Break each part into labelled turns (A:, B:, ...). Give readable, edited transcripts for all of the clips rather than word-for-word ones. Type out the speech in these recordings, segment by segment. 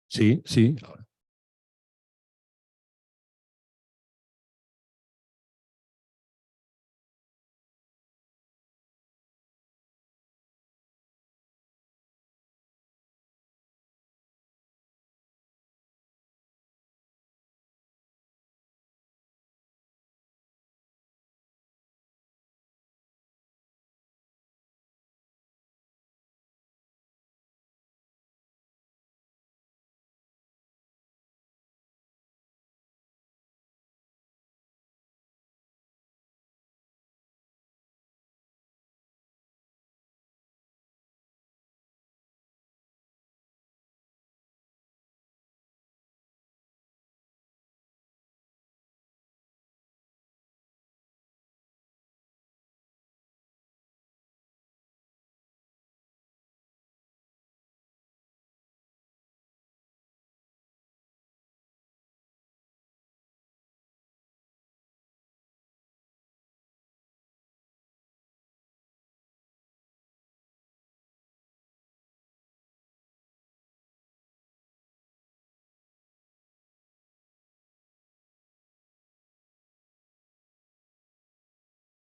A: Sí, sí.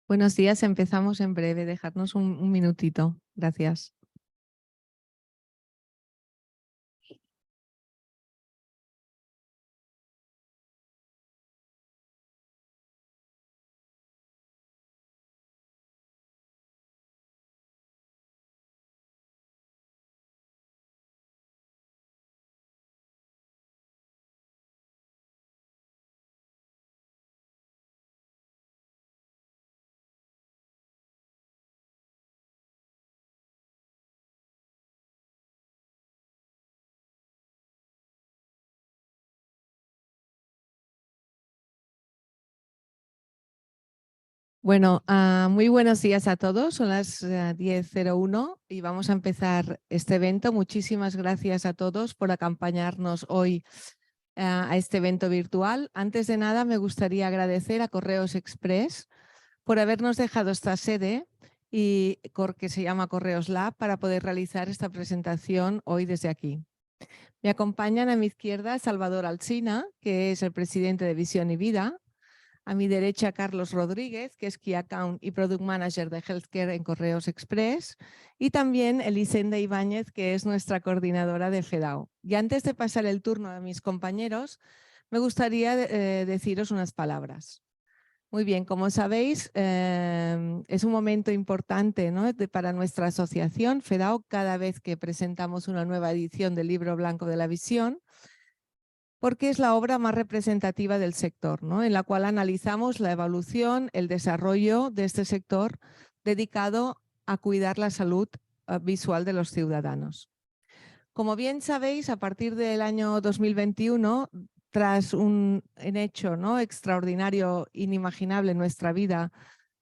B: Buenos días, empezamos en breve. Dejadnos un minutito. Gracias. Bueno, muy buenos días a todos. Son las 10:01 y vamos a empezar este evento. Muchísimas gracias a todos por acompañarnos hoy a este evento virtual. Antes de nada, me gustaría agradecer a Correos Express por habernos dejado esta sede y que se llama Correos Lab para poder realizar esta presentación hoy desde aquí. Me acompañan a mi izquierda Salvador Alsina, que es el presidente de Visión y Vida. A mi derecha, Carlos Rodríguez, que es Key Account y Product Manager de Healthcare en Correos Express. Y también Elisenda Ibáñez, que es nuestra coordinadora de FEDAO. Y antes de pasar el turno a mis compañeros, me gustaría deciros unas palabras. Muy bien, como sabéis, es un momento importante, ¿no?, para nuestra asociación FEDAO cada vez que presentamos una nueva edición del Libro Blanco de la Visión, porque es la obra más representativa del sector, ¿no?, en la cual analizamos la evolución, el desarrollo de este sector dedicado a cuidar la salud visual de los ciudadanos. Como bien sabéis, a partir del año 2021, tras un hecho, ¿no?, extraordinario, inimaginable en nuestra vida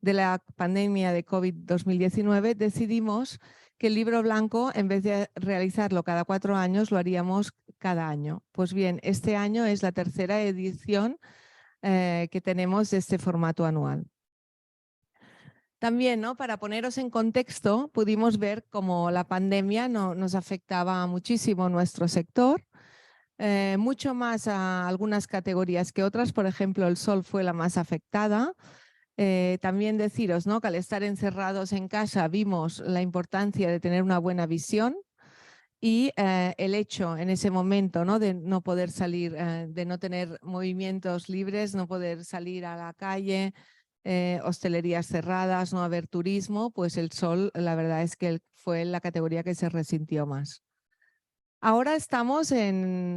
B: de la pandemia de COVID-2019, decidimos que el libro blanco, en vez de realizarlo cada 4 años, lo haríamos cada año. Pues bien, este año es la tercera edición que tenemos de este formato anual. También, ¿no?, para poneros en contexto, pudimos ver cómo la pandemia nos afectaba muchísimo nuestro sector, mucho más a algunas categorías que otras. Por ejemplo, el sol fue la más afectada. También deciros, ¿no?, que al estar encerrados en casa vimos la importancia de tener una buena visión y el hecho en ese momento, ¿no?, de no poder salir, de no tener movimientos libres, no poder salir a la calle, hostelerías cerradas, no haber turismo, pues el sol, la verdad es que fue la categoría que se resintió más. Ahora estamos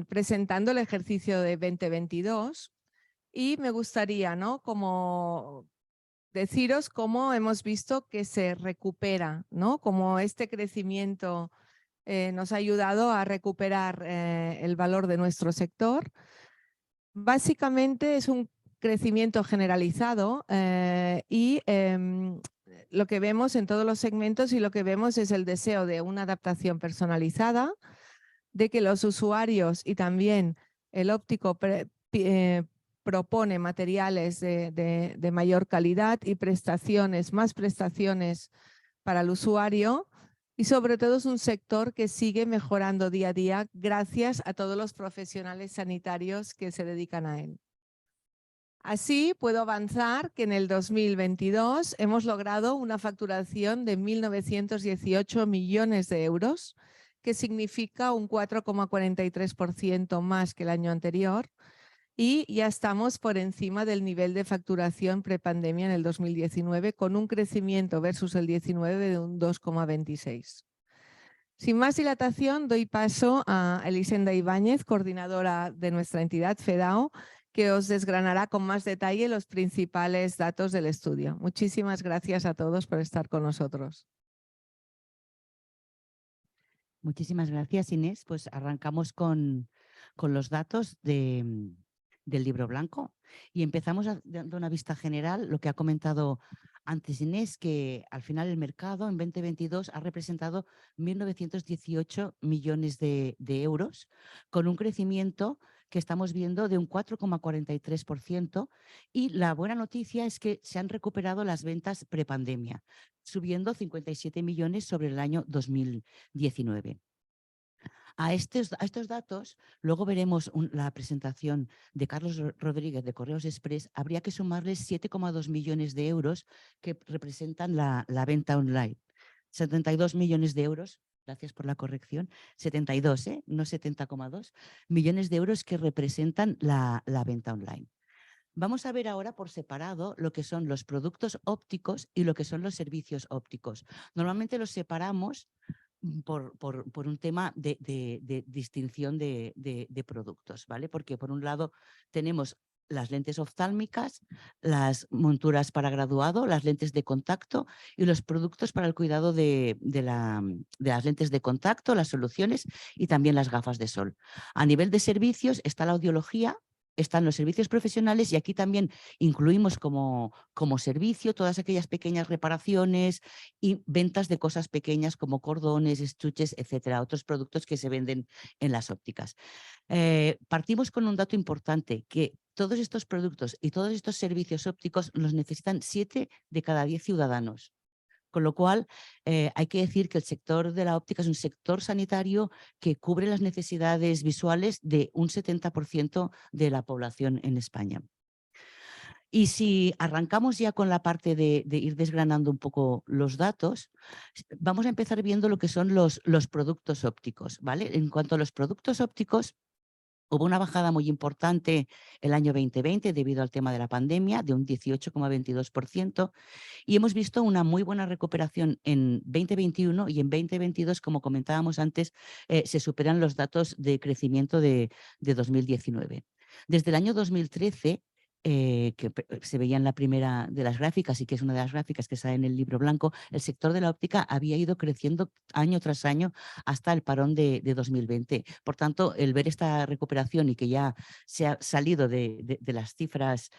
B: presentando el ejercicio de 2022 y me gustaría, ¿no?, como deciros cómo hemos visto que se recupera, ¿no?, cómo este crecimiento nos ha ayudado a recuperar el valor de nuestro sector. Básicamente es un crecimiento generalizado y lo que vemos en todos los segmentos, y lo que vemos es el deseo de una adaptación personalizada, de que los usuarios y también el óptico propone materiales de mayor calidad y más prestaciones para el usuario, y sobre todo es un sector que sigue mejorando día a día gracias a todos los profesionales sanitarios que se dedican a él. Así puedo avanzar que en el 2022 hemos logrado una facturación de 1.918 millones de euros, que significa un 4,43% más que el año anterior, y ya estamos por encima del nivel de facturación prepandemia en el 2019, con un crecimiento versus el 19 de un 2,26. Sin más dilatación, doy paso a Elisenda Ibáñez, coordinadora de nuestra entidad FEDAO, que os desgranará con más detalle los principales datos del estudio. Muchísimas gracias a todos por estar con nosotros.
A: Muchísimas gracias, Inés. Pues arrancamos con los datos del libro blanco y empezamos dando una vista general, lo que ha comentado antes Inés, que al final el mercado en 2022 ha representado 1.918 millones de euros, con un crecimiento que estamos viendo de un 4,43%, y la buena noticia es que se han recuperado las ventas prepandemia, subiendo 57 millones sobre el año 2019. A estos datos, luego veremos la presentación de Carlos Rodríguez de Correos Express, habría que sumarles 7,2 millones de euros que representan la venta online. 72 millones de euros, gracias por la corrección, 72, no 70,2 millones de euros que representan la venta online. Vamos a ver ahora por separado lo que son los productos ópticos y lo que son los servicios ópticos. Normalmente los separamos por un tema de distinción de productos, ¿vale? Porque por un lado tenemos las lentes oftálmicas, las monturas para graduado, las lentes de contacto y los productos para el cuidado de las lentes de contacto, las soluciones y también las gafas de sol. A nivel de servicios está la audiología, están los servicios profesionales, y aquí también incluimos como servicio todas aquellas pequeñas reparaciones y ventas de cosas pequeñas como cordones, estuches, etcétera, otros productos que se venden en las ópticas. Partimos con un dato importante, que todos estos productos y todos estos servicios ópticos los necesitan 7 de cada 10 ciudadanos. Con lo cual, hay que decir que el sector de la óptica es un sector sanitario que cubre las necesidades visuales de un 70% de la población en España. Y si arrancamos ya con la parte de ir desgranando un poco los datos, vamos a empezar viendo lo que son los productos ópticos, ¿vale? En cuanto a los productos ópticos, hubo una bajada muy importante el año 2020 debido al tema de la pandemia, de un 18,22%, y hemos visto una muy buena recuperación en 2021, y en 2022, como comentábamos antes, se superan los datos de crecimiento de 2019. Desde el año 2013, que se veía en la primera de las gráficas y que es una de las gráficas que sale en el libro blanco, el sector de la óptica había ido creciendo año tras año hasta el parón de 2020. Por tanto, el ver esta recuperación y que ya se ha salido de las cifras,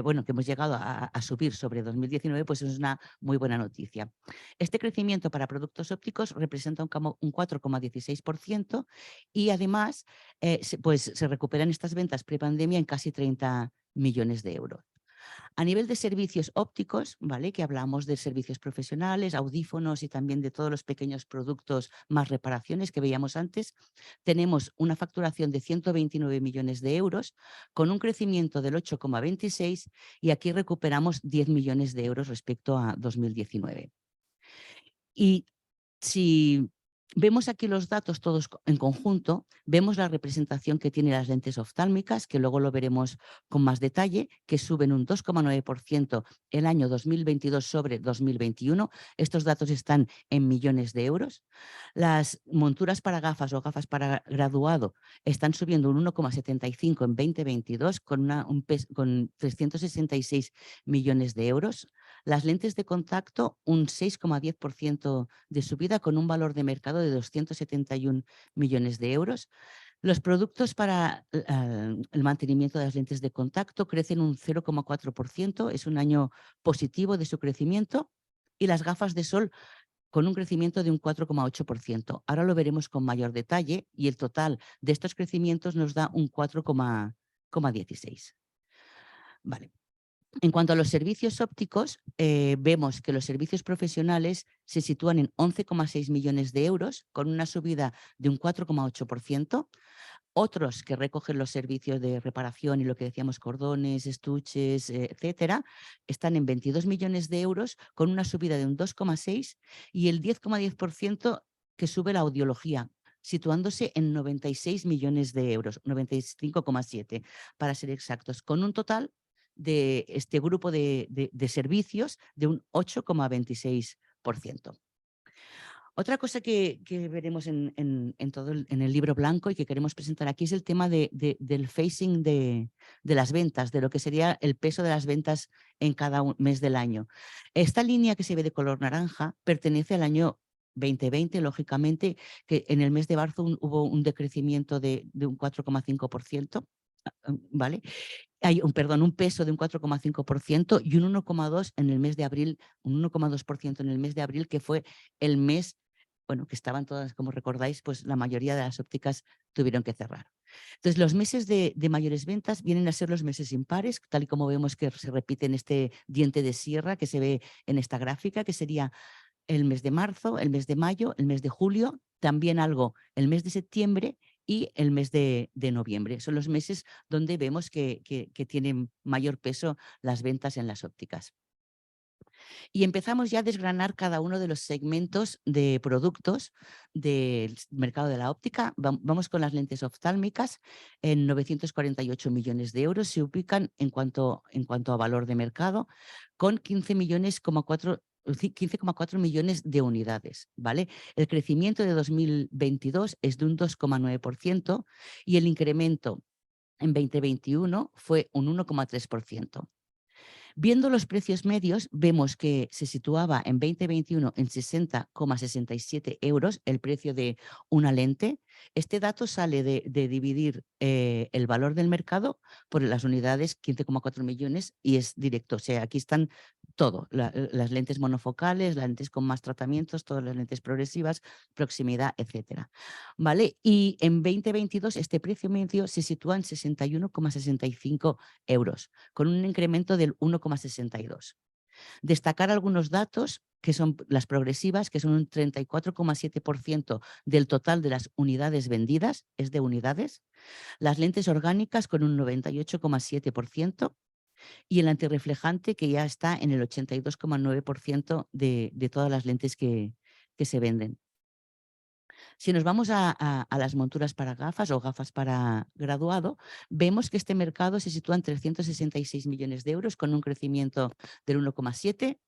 A: bueno, que hemos llegado a subir sobre 2019, pues es una muy buena noticia. Este crecimiento para productos ópticos representa un 4,16%, y además pues se recuperan estas ventas prepandemia en casi 30 millones de euros. A nivel de servicios ópticos, ¿vale?, que hablamos de servicios profesionales, audífonos y también de todos los pequeños productos más reparaciones que veíamos antes, tenemos una facturación de 129 millones de euros con un crecimiento del 8,26, y aquí recuperamos 10 millones de euros respecto a 2019. Y si vemos aquí los datos todos en conjunto, vemos la representación que tienen las lentes oftálmicas, que luego lo veremos con más detalle, que suben un 2,9% el año 2022 sobre 2021. Estos datos están en millones de euros. Las monturas para gafas o gafas para graduado están subiendo un 1,75 en 2022 con 366 millones de euros. Las lentes de contacto, un 6,10% de subida con un valor de mercado de 271 millones de euros. Los productos para el mantenimiento de las lentes de contacto crecen un 0,4%, es un año positivo de su crecimiento, y las gafas de sol con un crecimiento de un 4,8%. Ahora lo veremos con mayor detalle, y el total de estos crecimientos nos da un 4,16. Vale. En cuanto a los servicios ópticos, vemos que los servicios profesionales se sitúan en 11,6 millones de euros, con una subida de un 4,8%. Otros que recogen los servicios de reparación y lo que decíamos, cordones, estuches, etcétera, están en 22 millones de euros, con una subida de un 2,6%, y el 10,10% que sube la audiología, situándose en 96 millones de euros, 95,7 para ser exactos, con un total de este grupo de servicios de un 8,26%. Otra cosa que veremos en el libro blanco y que queremos presentar aquí es el tema del phasing de las ventas, de lo que sería el peso de las ventas en cada mes del año. Esta línea que se ve de color naranja pertenece al año 2020, lógicamente, que en el mes de marzo hubo un decrecimiento de un 4,5%. ¿Vale? Hay un peso de un 4,5% y un 1,2% en el mes de abril, un 1,2% en el mes de abril, que fue el mes, bueno, que estaban todas, como recordáis, pues la mayoría de las ópticas tuvieron que cerrar. Entonces, los meses de mayores ventas vienen a ser los meses impares, tal y como vemos que se repite en este diente de sierra que se ve en esta gráfica, que sería el mes de marzo, el mes de mayo, el mes de julio, también algo el mes de septiembre y el mes de noviembre. Son los meses donde vemos que tienen mayor peso las ventas en las ópticas. Y empezamos ya a desgranar cada uno de los segmentos de productos del mercado de la óptica. Vamos con las lentes oftálmicas. En 948 millones de euros se ubican en cuanto a valor de mercado, con 15,4 millones de unidades, ¿vale? El crecimiento de 2022 es de un 2,9% y el incremento en 2021 fue un 1,3%. Viendo los precios medios, vemos que se situaba en 2021 en 60,67 euros el precio de una lente. Este dato sale de dividir el valor del mercado por las unidades, 15,4 millones, y es directo. O sea, aquí están todo, las lentes monofocales, las lentes con más tratamientos, todas las lentes progresivas, proximidad, etcétera. ¿Vale? Y en 2022 este precio medio se sitúa en 61,65 euros, con un incremento del 1,62. Destacar algunos datos que son las progresivas, que son un 34,7% del total de las unidades vendidas, es de unidades, las lentes orgánicas con un 98,7% y el antirreflejante que ya está en el 82,9% de todas las lentes que se venden. Si nos vamos a las monturas para gafas o gafas para graduado, vemos que este mercado se sitúa en 366 millones de euros con un crecimiento del 1,7%,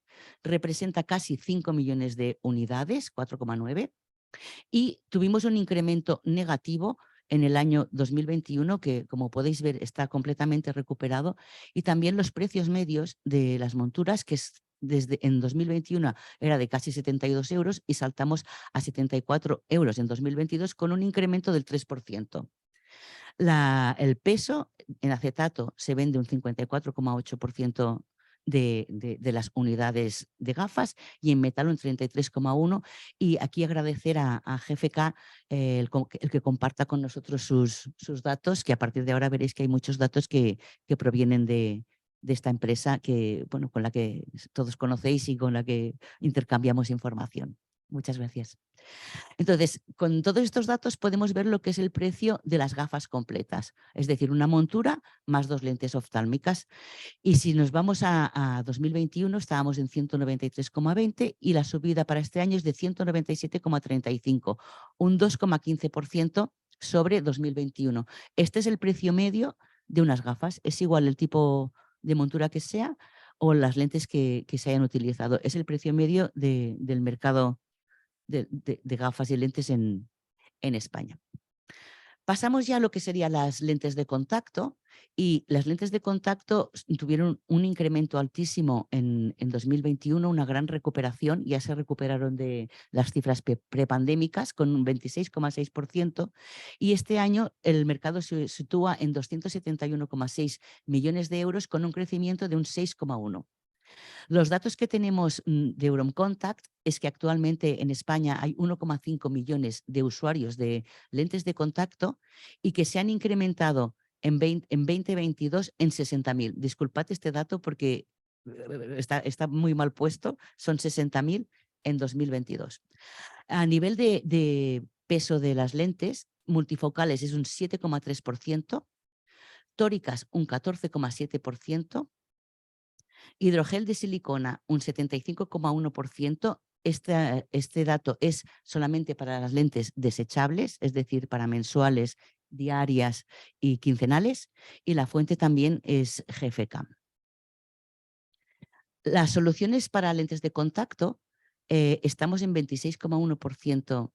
A: representa casi 5 millones de unidades, 4,9%, y tuvimos un incremento negativo en el año 2021 que, como podéis ver, está completamente recuperado, y también los precios medios de las monturas, que desde en 2021 era de casi 72 euros y saltamos a 74 euros en 2022 con un incremento del 3%. El peso en acetato se vende un 54,8% de las unidades de gafas y en metal un 33,1%. Y aquí agradecer a GFK el que comparta con nosotros sus datos, que a partir de ahora veréis que hay muchos datos que provienen de esta empresa que, bueno, con la que todos conocéis y con la que intercambiamos información. Muchas gracias. Entonces, con todos estos datos podemos ver lo que es el precio de las gafas completas, es decir, una montura más 2 lentes oftálmicas. Y si nos vamos a 2021, estábamos en 193,20 y la subida para este año es de 197,35, un 2,15% sobre 2021. Este es el precio medio de unas gafas. Es igual el tipo de montura que sea o las lentes que se hayan utilizado. Es el precio medio del mercado de gafas y lentes en España. Pasamos ya a lo que serían las lentes de contacto, y las lentes de contacto tuvieron un incremento altísimo en 2021, una gran recuperación, ya se recuperaron de las cifras prepandémicas con un 26,6%, y este año el mercado se sitúa en 271,6 millones de euros con un crecimiento de un 6,1%. Los datos que tenemos de Eurocontact es que actualmente en España hay 1,5 millones de usuarios de lentes de contacto y que se han incrementado en 2022 en 60.000. Disculpad este dato porque está muy mal puesto, son 60.000 en 2022. A nivel de peso de las lentes, multifocales es un 7,3%, tóricas un 14,7%, hidrogel de silicona un 75,1%. Este dato es solamente para las lentes desechables, es decir, para mensuales, diarias y quincenales, y la fuente también es GFK. Las soluciones para lentes de contacto, estamos en 26,1%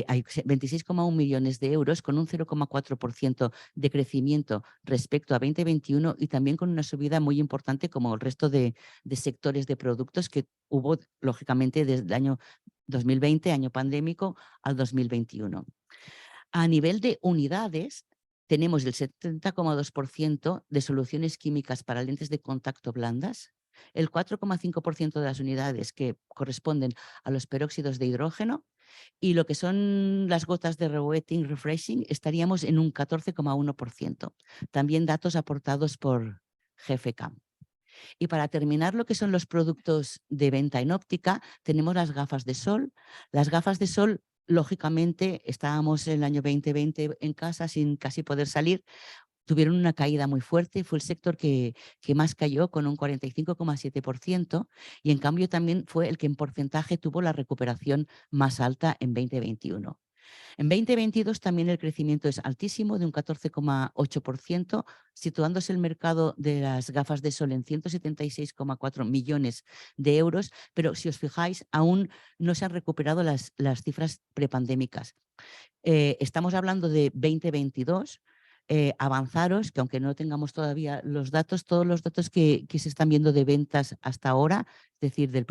A: hay 26,1 millones de euros, con un 0,4% de crecimiento respecto a 2021 y también con una subida muy importante como el resto de sectores de productos que hubo, lógicamente, desde el año 2020, año pandémico, al 2021. A nivel de unidades, tenemos el 70,2% de soluciones químicas para lentes de contacto blandas, el 4,5% de las unidades que corresponden a los peróxidos de hidrógeno, y lo que son las gotas de rewetting, refreshing, estaríamos en un 14,1%. También datos aportados por GFK. Y para terminar lo que son los productos de venta en óptica, tenemos las gafas de sol. Las gafas de sol, lógicamente, estábamos en el año 2020 en casa sin casi poder salir, tuvieron una caída muy fuerte, fue el sector que más cayó con un 45,7%, y en cambio también fue el que en porcentaje tuvo la recuperación más alta en 2021. En 2022 también el crecimiento es altísimo, de un 14,8%, situándose el mercado de las gafas de sol en 176,4 millones de euros, pero si os fijáis, aún no se han recuperado las cifras prepandémicas. Estamos hablando de 2022, avanzaros, que aunque no tengamos todavía los datos, todos los datos que se están viendo de ventas hasta ahora, es decir, de los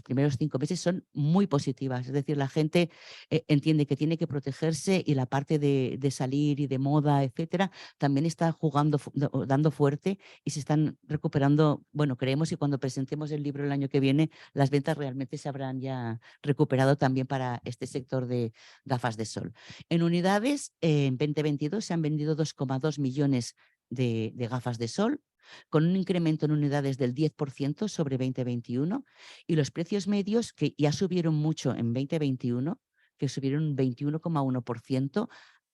A: primeros 5 meses, son muy positivas. Es decir, la gente entiende que tiene que protegerse, y la parte de salir y de moda, etcétera, también está dando fuerte, y se están recuperando. Bueno, creemos que cuando presentemos el libro el año que viene, las ventas realmente se habrán ya recuperado también para este sector de gafas de sol. En unidades, en 2022 se han vendido 2,2 millones de gafas de sol, con un incremento en unidades del 10% sobre 2021, y los precios medios, que ya subieron mucho en 2021, que subieron un 21,1%,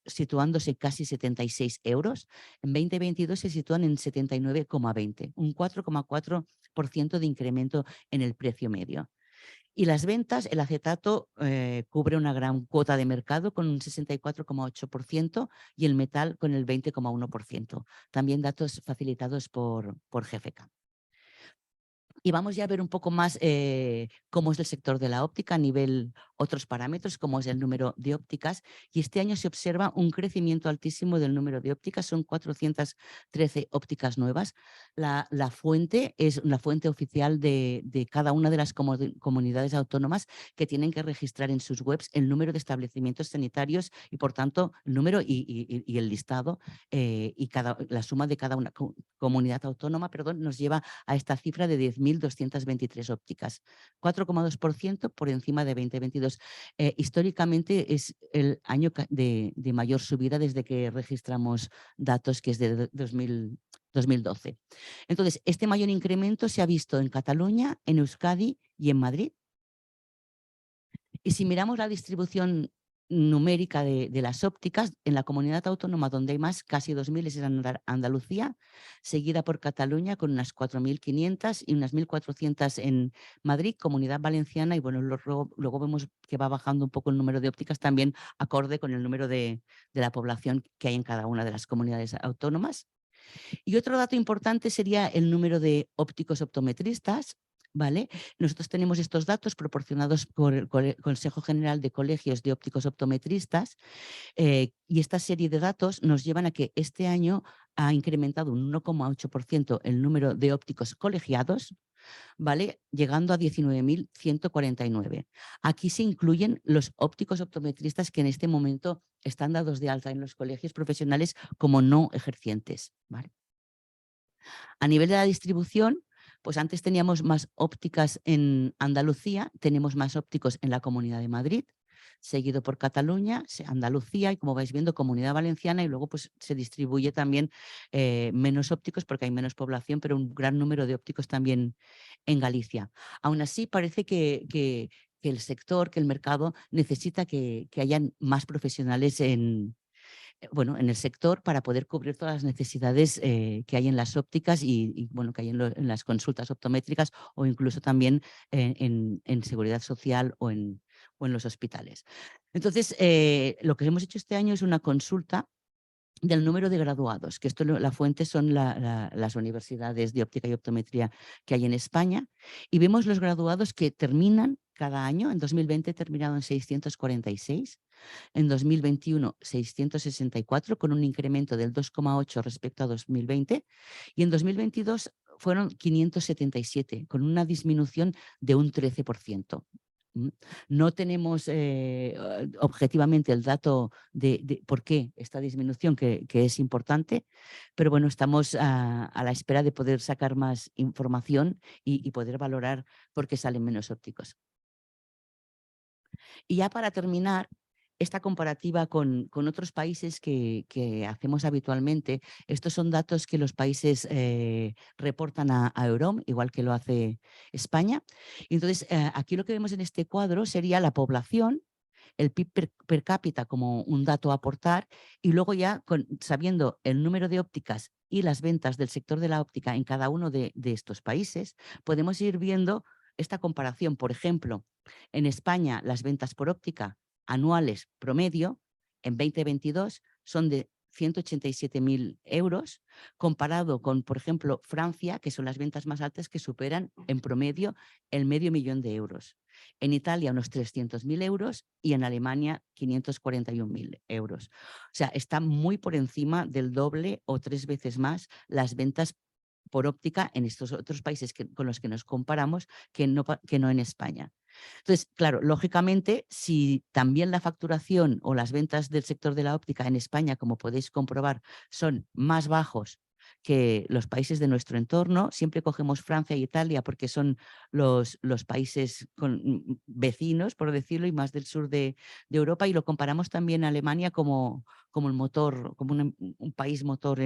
A: situándose casi 76 euros, en 2022 se sitúan en 79,20, un 4,4% de incremento en el precio medio. Y las ventas, el acetato cubre una gran cuota de mercado con un 64,8%, y el metal con el 20,1%. También datos facilitados por GFK. Y vamos ya a ver un poco más cómo es el sector de la óptica a nivel otros parámetros, como es el número de ópticas. Y este año se observa un crecimiento altísimo del número de ópticas, son 413 ópticas nuevas. La fuente es la fuente oficial de cada una de las comunidades autónomas, que tienen que registrar en sus webs el número de establecimientos sanitarios y, por tanto, el número y el listado, y la suma de cada una comunidad autónoma, nos lleva a esta cifra de 10.223 ópticas, 4,2% por encima de 2022. Históricamente es el año de mayor subida desde que registramos datos, que es de 2012. Entonces, este mayor incremento se ha visto en Cataluña, en Euskadi y en Madrid. Y si miramos la distribución numérica de las ópticas, en la comunidad autónoma donde hay más, casi 2.000, es en Andalucía, seguida por Cataluña con unas 4.500 y unas 1.400 en Madrid, Comunidad Valenciana, y bueno, luego vemos que va bajando un poco el número de ópticas, también acorde con el número de la población que hay en cada una de las comunidades autónomas. Y otro dato importante sería el número de ópticos optometristas. ¿Vale? Nosotros tenemos estos datos proporcionados por el Consejo General de Colegios de Ópticos Optometristas, y esta serie de datos nos llevan a que este año ha incrementado un 1,8% el número de ópticos colegiados, ¿vale? Llegando a 19.149. Aquí se incluyen los ópticos optometristas que en este momento están dados de alta en los colegios profesionales como no ejercientes, ¿vale? A nivel de la distribución, pues antes teníamos más ópticas en Andalucía, tenemos más ópticos en la Comunidad de Madrid, seguido por Cataluña, Andalucía y, como vais viendo, Comunidad Valenciana, y luego pues se distribuye también menos ópticos porque hay menos población, pero un gran número de ópticos también en Galicia. Aún así, parece que el sector, que el mercado necesita que hayan más profesionales en el sector para poder cubrir todas las necesidades que hay en las ópticas y bueno, que hay en las consultas optométricas o incluso también en seguridad social o en los hospitales. Entonces, lo que hemos hecho este año es una consulta del número de graduados, que esto la fuente son las universidades de óptica y optometría que hay en España, y vemos los graduados que terminan cada año. En 2020 terminaron 646, en 2021 664, con un incremento del 2,8 respecto a 2020, y en 2022 fueron 577, con una disminución de un 13%. No tenemos objetivamente el dato de por qué esta disminución, que es importante, pero bueno, estamos a la espera de poder sacar más información y poder valorar por qué salen menos ópticos. Y ya para terminar, esta comparativa con otros países que hacemos habitualmente. Estos son datos que los países reportan a Eurom, igual que lo hace España. Y entonces, aquí lo que vemos en este cuadro sería la población, el PIB per cápita como un dato a aportar, y luego ya sabiendo el número de ópticas y las ventas del sector de la óptica en cada uno de estos países, podemos ir viendo esta comparación. Por ejemplo, en España las ventas por óptica anuales promedio en 2022 son de 187.000 euros, comparado con, por ejemplo, Francia, que son las ventas más altas, que superan en promedio el $500.000 de euros. En Italia unos 300.000 euros y en Alemania 541.000 euros. O sea, está muy por encima del doble o 3 veces más las ventas por óptica en estos otros países con los que nos comparamos que no en España. Entonces, claro, lógicamente, si también la facturación o las ventas del sector de la óptica en España, como podéis comprobar, son más bajos que los países de nuestro entorno, siempre cogemos Francia e Italia porque son los países vecinos, por decirlo, y más del sur de Europa, y lo comparamos también a Alemania como el motor, como un país motor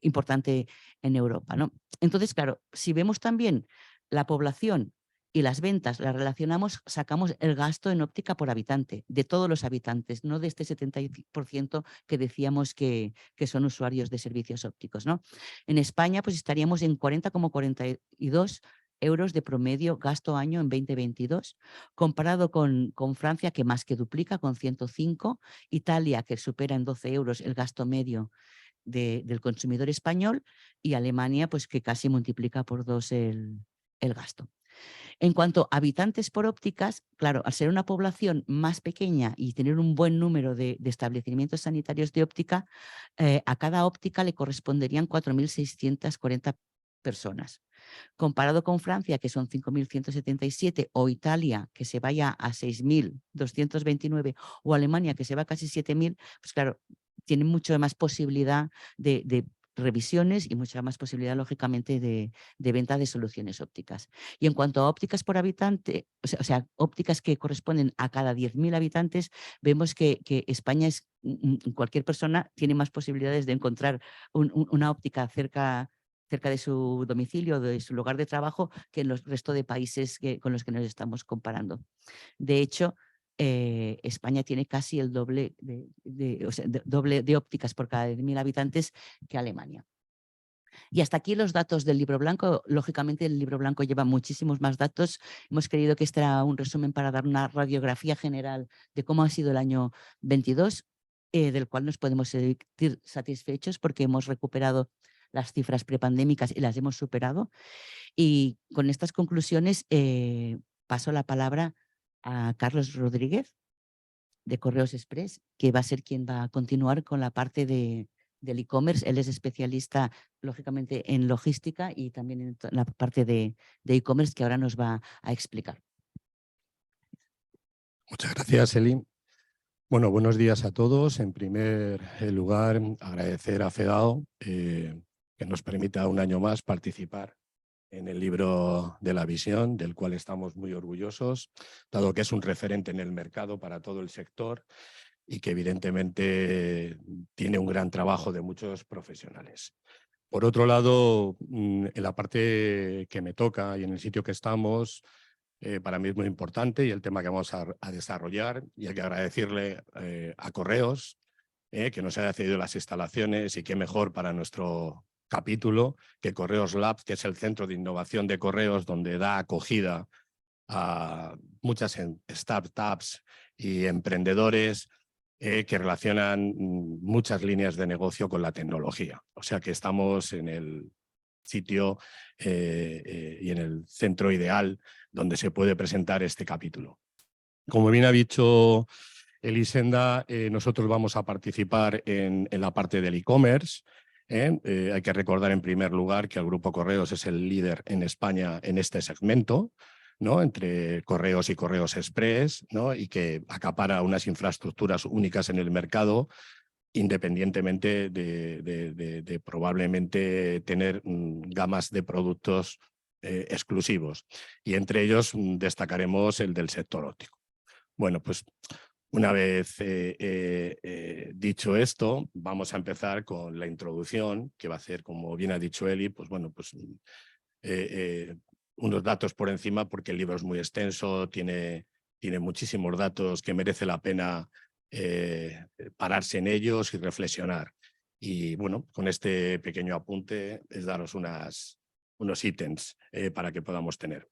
A: importante en Europa, ¿no? Entonces, claro, si vemos también la población y las ventas, las relacionamos, sacamos el gasto en óptica por habitante, de todos los habitantes, no de este 70% que decíamos que son usuarios de servicios ópticos, ¿no? En España pues estaríamos en 40,42 euros de promedio gasto año en 2022, comparado con Francia, que más que duplica, con 105, Italia, que supera en 12 euros el gasto medio del consumidor español, y Alemania, pues que casi multiplica por 2 el gasto. En cuanto a habitantes por ópticas, claro, al ser una población más pequeña y tener un buen número de establecimientos sanitarios de óptica, a cada óptica le corresponderían 4.640 personas. Comparado con Francia, que son 5.177, o Italia, que se vaya a 6.229, o Alemania, que se va a casi 7.000, pues claro, tienen mucho más posibilidad de revisiones y mucha más posibilidad, lógicamente, de venta de soluciones ópticas. Y en cuanto a ópticas por habitante, o sea, ópticas que corresponden a cada 10.000 habitantes, vemos que España es, cualquier persona tiene más posibilidades de encontrar una óptica cerca de su domicilio, de su lugar de trabajo, que en los resto de países con los que nos estamos comparando. De hecho, España tiene casi el doble doble de ópticas por cada 10.000 habitantes que Alemania. Y hasta aquí los datos del libro blanco. Lógicamente, el libro blanco lleva muchísimos más datos. Hemos querido que este era un resumen para dar una radiografía general de cómo ha sido el año 22, del cual nos podemos sentir satisfechos porque hemos recuperado las cifras prepandémicas y las hemos superado. Y con estas conclusiones paso la palabra a Carlos Rodríguez, de Correos Express, que va a ser quien va a continuar con la parte del e-commerce. Él es especialista, lógicamente, en logística y también en la parte de e-commerce, que ahora nos va a explicar.
C: Muchas gracias, Eli. Bueno, buenos días a todos. En primer lugar, agradecer a FEDAO que nos permita un año más participar en el libro de la visión, del cual estamos muy orgullosos, dado que es un referente en el mercado para todo el sector y que evidentemente tiene un gran trabajo de muchos profesionales. Por otro lado, en la parte que me toca y en el sitio que estamos, para mí es muy importante y el tema que vamos a desarrollar, y hay que agradecerle a Correos que nos haya cedido las instalaciones, y qué mejor para nuestro capítulo que Correos Labs, que es el centro de innovación de Correos, donde da acogida a muchas startups y emprendedores que relacionan muchas líneas de negocio con la tecnología. O sea que estamos en el sitio y en el centro ideal donde se puede presentar este capítulo. Como bien ha dicho Elisenda, nosotros vamos a participar en la parte del e-commerce. Hay que recordar en primer lugar que el Grupo Correos es el líder en España en este segmento, ¿no? Entre Correos y Correos Express, ¿no? Y que acapara unas infraestructuras únicas en el mercado, independientemente de probablemente tener gamas de productos exclusivos. Y entre ellos destacaremos el del sector óptico. Bueno, pues una vez dicho esto, vamos a empezar con la introducción, que va a ser, como bien ha dicho Eli, pues bueno, pues unos datos por encima, porque el libro es muy extenso, tiene muchísimos datos que merece la pena pararse en ellos y reflexionar. Y bueno, con este pequeño apunte es daros unos ítems para que podamos tener.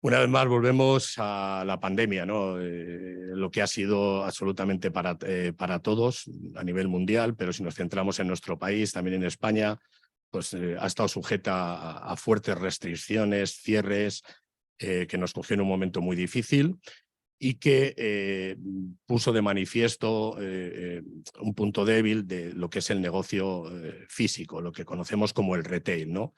C: Una vez más volvemos a la pandemia, ¿no? Lo que ha sido absolutamente para todos a nivel mundial, pero si nos centramos en nuestro país, también en España, pues ha estado sujeta a fuertes restricciones, cierres, que nos cogió en un momento muy difícil y que puso de manifiesto un punto débil de lo que es el negocio físico, lo que conocemos como el retail, ¿no?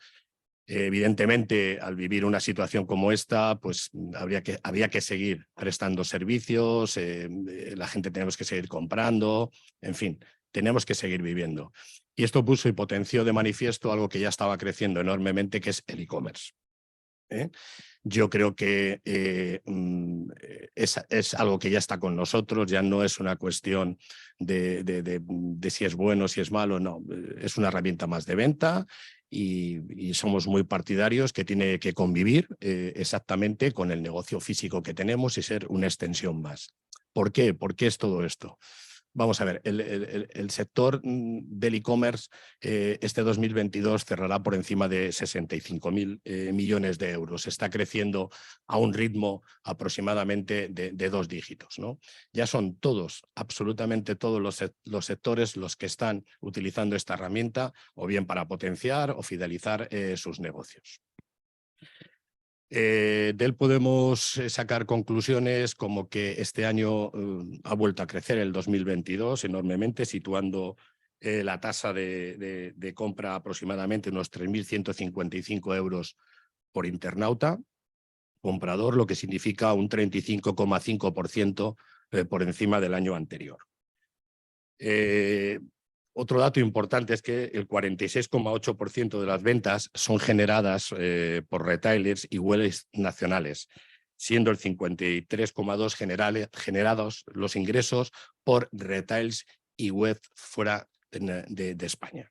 C: Evidentemente, al vivir una situación como esta, pues había que seguir prestando servicios, la gente tenemos que seguir comprando, en fin, tenemos que seguir viviendo. Y esto puso y potenció de manifiesto algo que ya estaba creciendo enormemente, que es el e-commerce. Yo creo que es algo que ya está con nosotros, ya no es una cuestión de si es bueno o si es malo, no, es una herramienta más de venta y somos muy partidarios que tiene que convivir exactamente con el negocio físico que tenemos y ser una extensión más. ¿Por qué? ¿Por qué es todo esto? Vamos a ver, el sector del e-commerce este 2022 cerrará por encima de 65.000 millones de euros. Está creciendo a un ritmo aproximadamente de 2 dígitos, ¿no? Ya son todos, absolutamente todos los sectores los que están utilizando esta herramienta o bien para potenciar o fidelizar sus negocios. De él podemos sacar conclusiones como que este año ha vuelto a crecer el 2022 enormemente, situando la tasa de compra aproximadamente unos 3.155 euros por internauta, comprador, lo que significa un 35,5% por encima del año anterior. Otro dato importante es que el 46,8% de las ventas son generadas por retailers y webs nacionales, siendo el 53,2% generados los ingresos por retails y web fuera de España.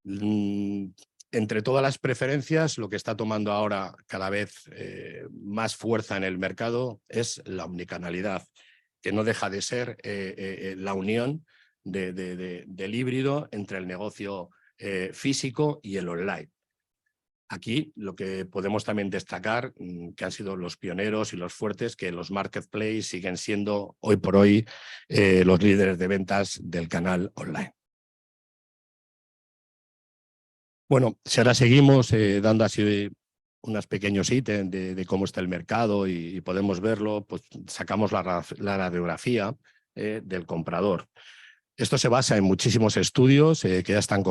C: Entre todas las preferencias, lo que está tomando ahora cada vez más fuerza en el mercado es la omnicanalidad, que no deja de ser la unión del híbrido entre el negocio físico y el online. Aquí lo que podemos también destacar, que han sido los pioneros y los fuertes, que los marketplaces siguen siendo hoy por hoy los líderes de ventas del canal online. Bueno, si ahora seguimos dando así unos pequeños ítems de cómo está el mercado y podemos verlo, pues sacamos la radiografía del comprador. Esto se basa en muchísimos estudios que ya están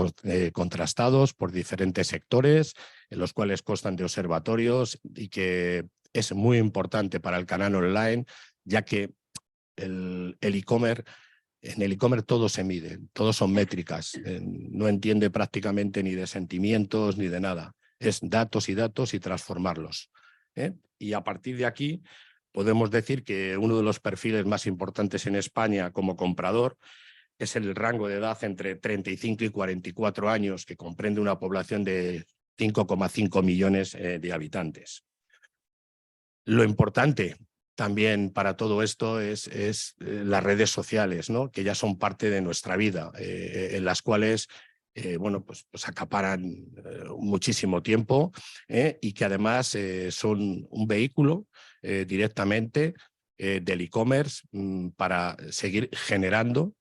C: contrastados por diferentes sectores, en los cuales constan de observatorios y que es muy importante para el canal online, ya que el e-commerce, en el e-commerce todo se mide, todo son métricas, no entiende prácticamente ni de sentimientos ni de nada. Es datos y datos y transformarlos. Y a partir de aquí podemos decir que uno de los perfiles más importantes en España como comprador es el rango de edad entre 35 y 44 años, que comprende una población de 5,5 millones de habitantes. Lo importante también para todo esto es las redes sociales, ¿no? Que ya son parte de nuestra vida, en las cuales bueno, pues acaparan muchísimo tiempo y que además son un vehículo directamente del e-commerce para seguir generando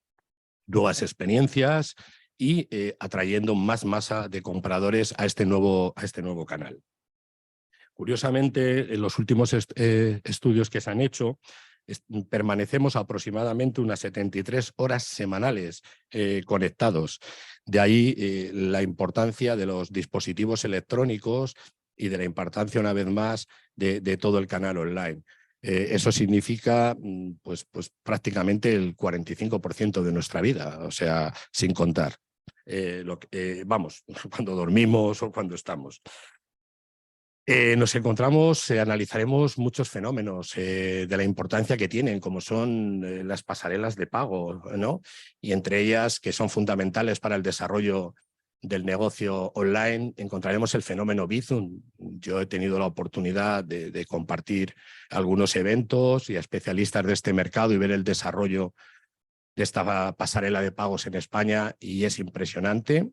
C: nuevas experiencias y atrayendo más masa de compradores a este nuevo canal. Curiosamente, en los últimos estudios que se han hecho, permanecemos aproximadamente unas 73 horas semanales conectados. De ahí la importancia de los dispositivos electrónicos y de la importancia, una vez más, de todo el canal online. Eso significa pues prácticamente el 45% de nuestra vida, o sea, sin contar. Vamos, cuando dormimos o cuando estamos. Nos encontramos, analizaremos muchos fenómenos de la importancia que tienen, como son las pasarelas de pago, ¿no? Y entre ellas, que son fundamentales para el desarrollo del negocio online, encontraremos el fenómeno Bizum. Yo he tenido la oportunidad de compartir algunos eventos y a especialistas de este mercado y ver el desarrollo de esta pasarela de pagos en España, y es impresionante.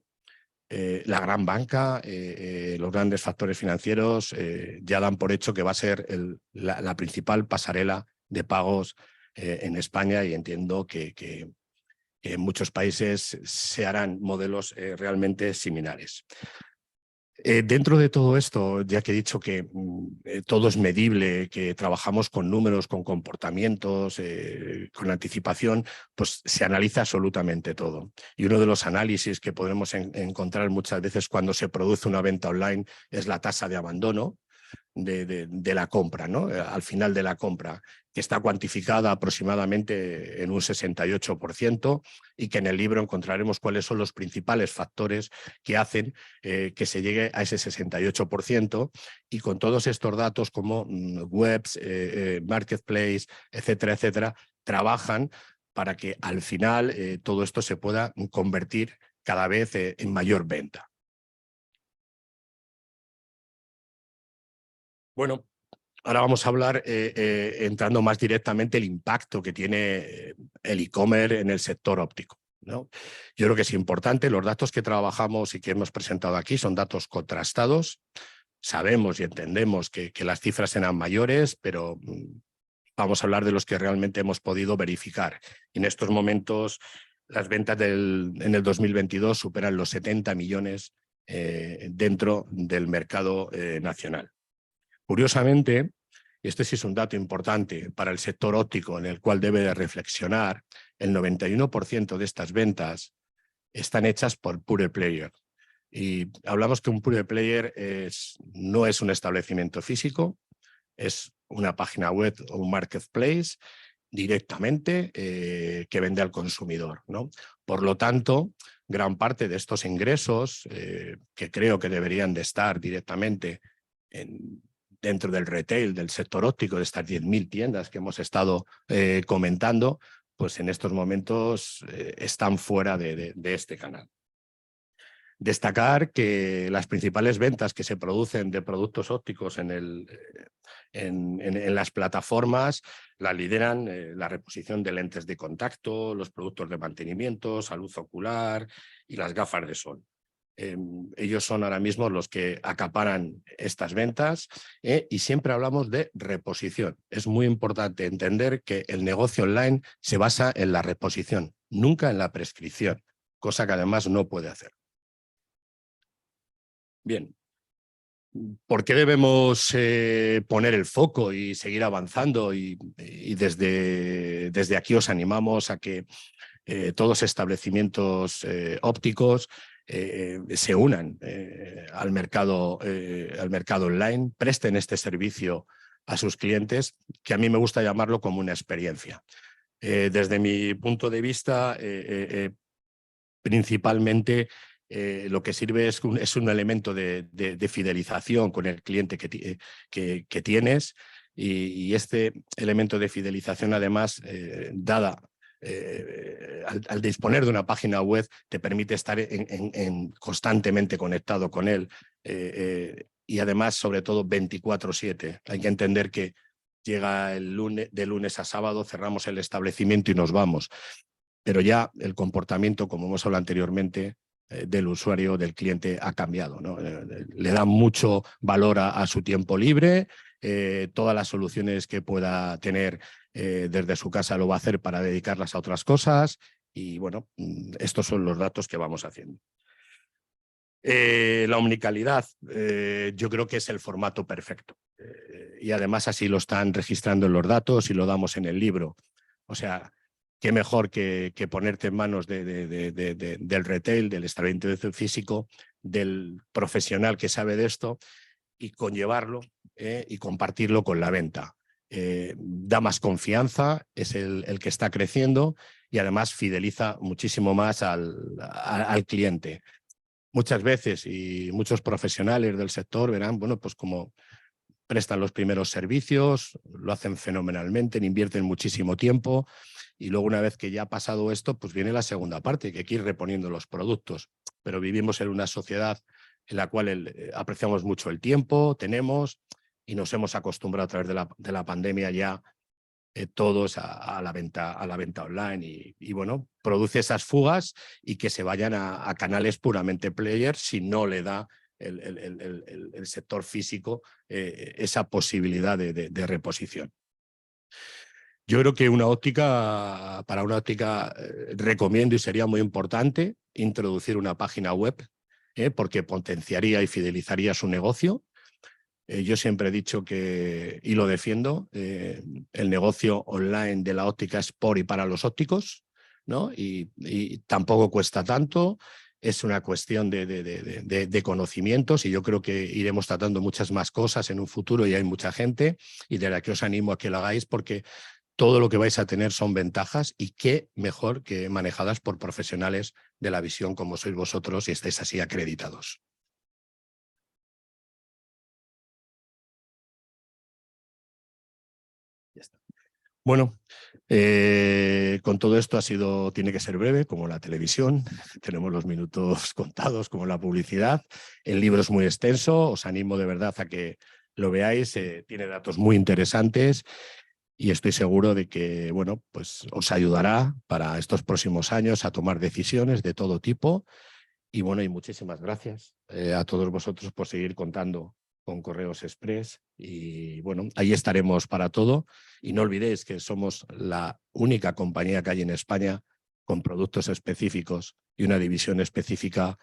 C: La gran banca, los grandes factores financieros ya dan por hecho que va a ser la principal pasarela de pagos en España, y entiendo que en muchos países se harán modelos realmente similares. Dentro de todo esto, ya que he dicho que todo es medible, que trabajamos con números, con comportamientos, con anticipación, pues se analiza absolutamente todo. Y uno de los análisis que podemos encontrar muchas veces cuando se produce una venta online es la tasa de abandono de la compra, ¿no? Al final de la compra, que está cuantificada aproximadamente en un 68%, y que en el libro encontraremos cuáles son los principales factores que hacen que se llegue a ese 68%, y con todos estos datos como webs, marketplace, etcétera, etcétera, trabajan para que al final todo esto se pueda convertir cada vez en mayor venta. Bueno, ahora vamos a hablar, entrando más directamente, el impacto que tiene el e-commerce en el sector óptico, ¿no? Yo creo que es importante. Los datos que trabajamos y que hemos presentado aquí son datos contrastados. Sabemos y entendemos que las cifras eran mayores, pero vamos a hablar de los que realmente hemos podido verificar. En estos momentos, las ventas en el 2022 superan los 70 millones dentro del mercado nacional. Curiosamente, y este sí es un dato importante para el sector óptico en el cual debe de reflexionar, el 91% de estas ventas están hechas por pure player. Y hablamos que un pure player no es un establecimiento físico, es una página web o un marketplace directamente que vende al consumidor, ¿no? Por lo tanto, gran parte de estos ingresos, que creo que deberían de estar directamente dentro del retail, del sector óptico, de estas 10.000 tiendas que hemos estado comentando, pues en estos momentos están fuera de este canal. Destacar que las principales ventas que se producen de productos ópticos en las plataformas las lideran la reposición de lentes de contacto, los productos de mantenimiento, salud ocular y las gafas de sol. Ellos son ahora mismo los que acaparan estas ventas y siempre hablamos de reposición. Es muy importante entender que el negocio online se basa en la reposición, nunca en la prescripción, cosa que además no puede hacer. Bien, ¿por qué debemos poner el foco y seguir avanzando? Y desde aquí os animamos a que todos los establecimientos ópticos se unan al mercado online, presten este servicio a sus clientes, que a mí me gusta llamarlo como una experiencia. Desde mi punto de vista, principalmente lo que sirve es un elemento de fidelización con el cliente que tienes, y este elemento de fidelización, además, al disponer de una página web, te permite estar constantemente conectado con él, y además, sobre todo, 24/7. Hay que entender que llega de lunes a sábado, cerramos el establecimiento y nos vamos. Pero ya el comportamiento, como hemos hablado anteriormente, del usuario, del cliente, ha cambiado, ¿no? Le da mucho valor a su tiempo libre, todas las soluciones que pueda tener desde su casa lo va a hacer para dedicarlas a otras cosas, y bueno, estos son los datos que vamos haciendo. La omnicalidad, yo creo que es el formato perfecto, y además así lo están registrando en los datos y lo damos en el libro. O sea, qué mejor que ponerte en manos del retail, del establecimiento físico, del profesional que sabe de esto, y conllevarlo y compartirlo con la venta. Da más confianza, es el que está creciendo, y además fideliza muchísimo más al cliente. Muchas veces, y muchos profesionales del sector verán, bueno, pues como prestan los primeros servicios, lo hacen fenomenalmente, invierten muchísimo tiempo, y luego, una vez que ya ha pasado esto, pues viene la segunda parte, que hay que ir reponiendo los productos. Pero vivimos en una sociedad en la cual apreciamos mucho el tiempo, tenemos, y nos hemos acostumbrado a través de la pandemia ya todos a la venta online, y bueno, produce esas fugas y que se vayan a canales puramente player si no le da el sector físico esa posibilidad de reposición. Yo creo que para una óptica recomiendo, y sería muy importante, introducir una página web, porque potenciaría y fidelizaría su negocio. Yo siempre he dicho que, y lo defiendo, el negocio online de la óptica es por y para los ópticos, ¿no? Y tampoco cuesta tanto, es una cuestión de conocimientos, y yo creo que iremos tratando muchas más cosas en un futuro, y hay mucha gente, y desde aquí os animo a que lo hagáis, porque todo lo que vais a tener son ventajas, y qué mejor que manejadas por profesionales de la visión como sois vosotros y estáis así acreditados. Ya está. Bueno, con todo esto tiene que ser breve, como la televisión. Tenemos los minutos contados, como la publicidad. El libro es muy extenso, os animo de verdad a que lo veáis. Tiene datos muy interesantes, y estoy seguro de que, bueno, pues os ayudará para estos próximos años a tomar decisiones de todo tipo. Y bueno, y muchísimas gracias a todos vosotros por seguir contando con Correos Express, y bueno, ahí estaremos para todo. Y no olvidéis que somos la única compañía que hay en España con productos específicos y una división específica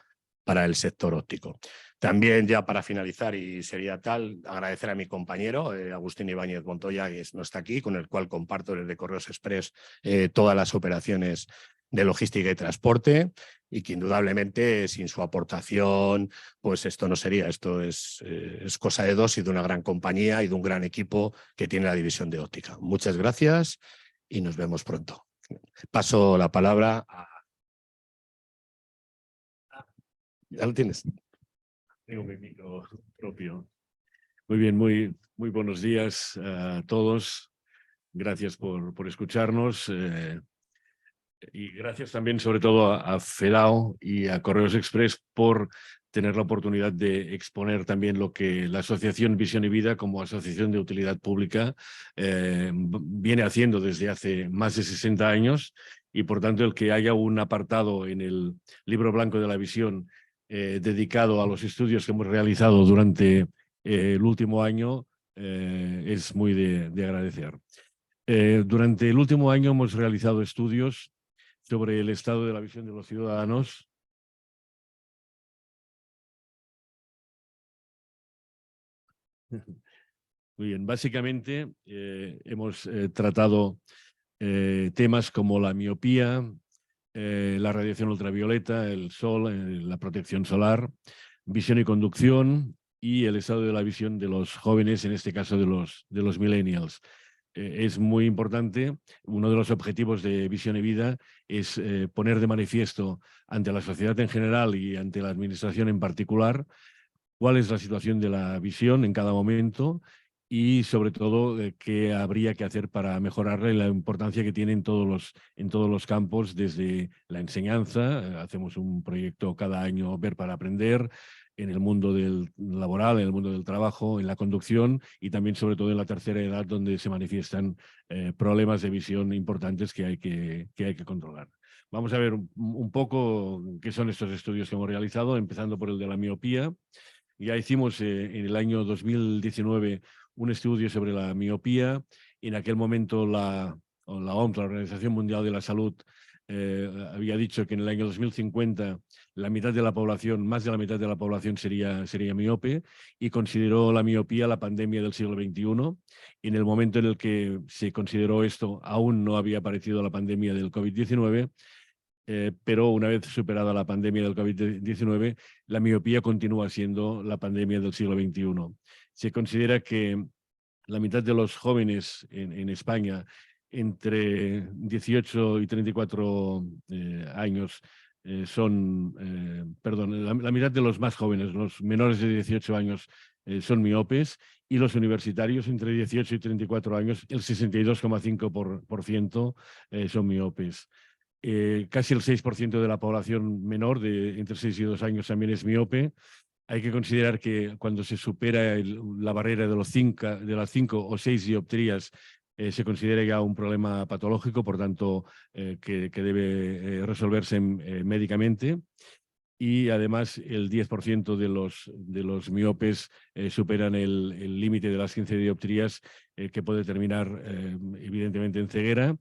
C: para el sector óptico. También, ya para finalizar, y sería tal, agradecer a mi compañero Agustín Ibáñez Montoya, que no está aquí, con el cual comparto desde Correos Express todas las operaciones de logística y transporte, y que indudablemente sin su aportación pues esto no sería. Esto es cosa de dos, y de una gran compañía y de un gran equipo que tiene la división de óptica. Muchas gracias y nos vemos pronto. Paso la palabra a... ¿Ya lo tienes?
D: Tengo mi micro propio. Muy bien, muy buenos días a todos. Gracias por escucharnos. Y gracias también, sobre todo, a FEDAO y a Correos Express por tener la oportunidad de exponer también lo que la Asociación Visión y Vida, como asociación de utilidad pública, viene haciendo desde hace más de 60 años. Y por tanto, el que haya un apartado en el Libro Blanco de la Visión dedicado a los estudios que hemos realizado durante el último año es muy de agradecer. Durante el último año hemos realizado estudios sobre el estado de la visión de los ciudadanos. Muy bien, básicamente hemos tratado temas como la miopía, la radiación ultravioleta, el sol, la protección solar, visión y conducción, y el estado de la visión de los jóvenes, en este caso de los millennials. es muy importante. Uno de los objetivos de Visión y Vida es poner de manifiesto ante la sociedad en general y ante la administración en particular cuál es la situación de la visión en cada momento y sobre todo qué habría que hacer para mejorarla y la importancia que tiene en todos los campos, desde la enseñanza, hacemos un proyecto cada año Ver para Aprender, en el mundo del laboral, en el mundo del trabajo, en la conducción y también sobre todo en la tercera edad, donde se manifiestan problemas de visión importantes que hay que controlar. Vamos a ver un poco qué son estos estudios que hemos realizado, empezando por el de la miopía. Ya hicimos en el año 2019 un estudio sobre la miopía. En aquel momento la OMS, la Organización Mundial de la Salud, había dicho que en el año 2050 la mitad de la población, más de la mitad de la población sería miope, y consideró la miopía la pandemia del siglo XXI. En el momento en el que se consideró esto, aún no había aparecido la pandemia del COVID-19. Pero una vez superada la pandemia del COVID-19, la miopía continúa siendo la pandemia del siglo XXI. Se considera que la mitad de los jóvenes en España entre 18 y 34 años perdón, la mitad de los más jóvenes, los menores de 18 años, son miopes, y los universitarios entre 18 y 34 años, el 62,5% son miopes. Casi el 6% de la población menor de entre 6 y 2 años también es miope. Hay que considerar que cuando se supera la barrera de las 5 o 6 dioptrías, se considera ya un problema patológico, por tanto, que debe resolverse médicamente. Y además el 10% de los miopes superan el límite de las 15 dioptrías, que puede terminar evidentemente en ceguera.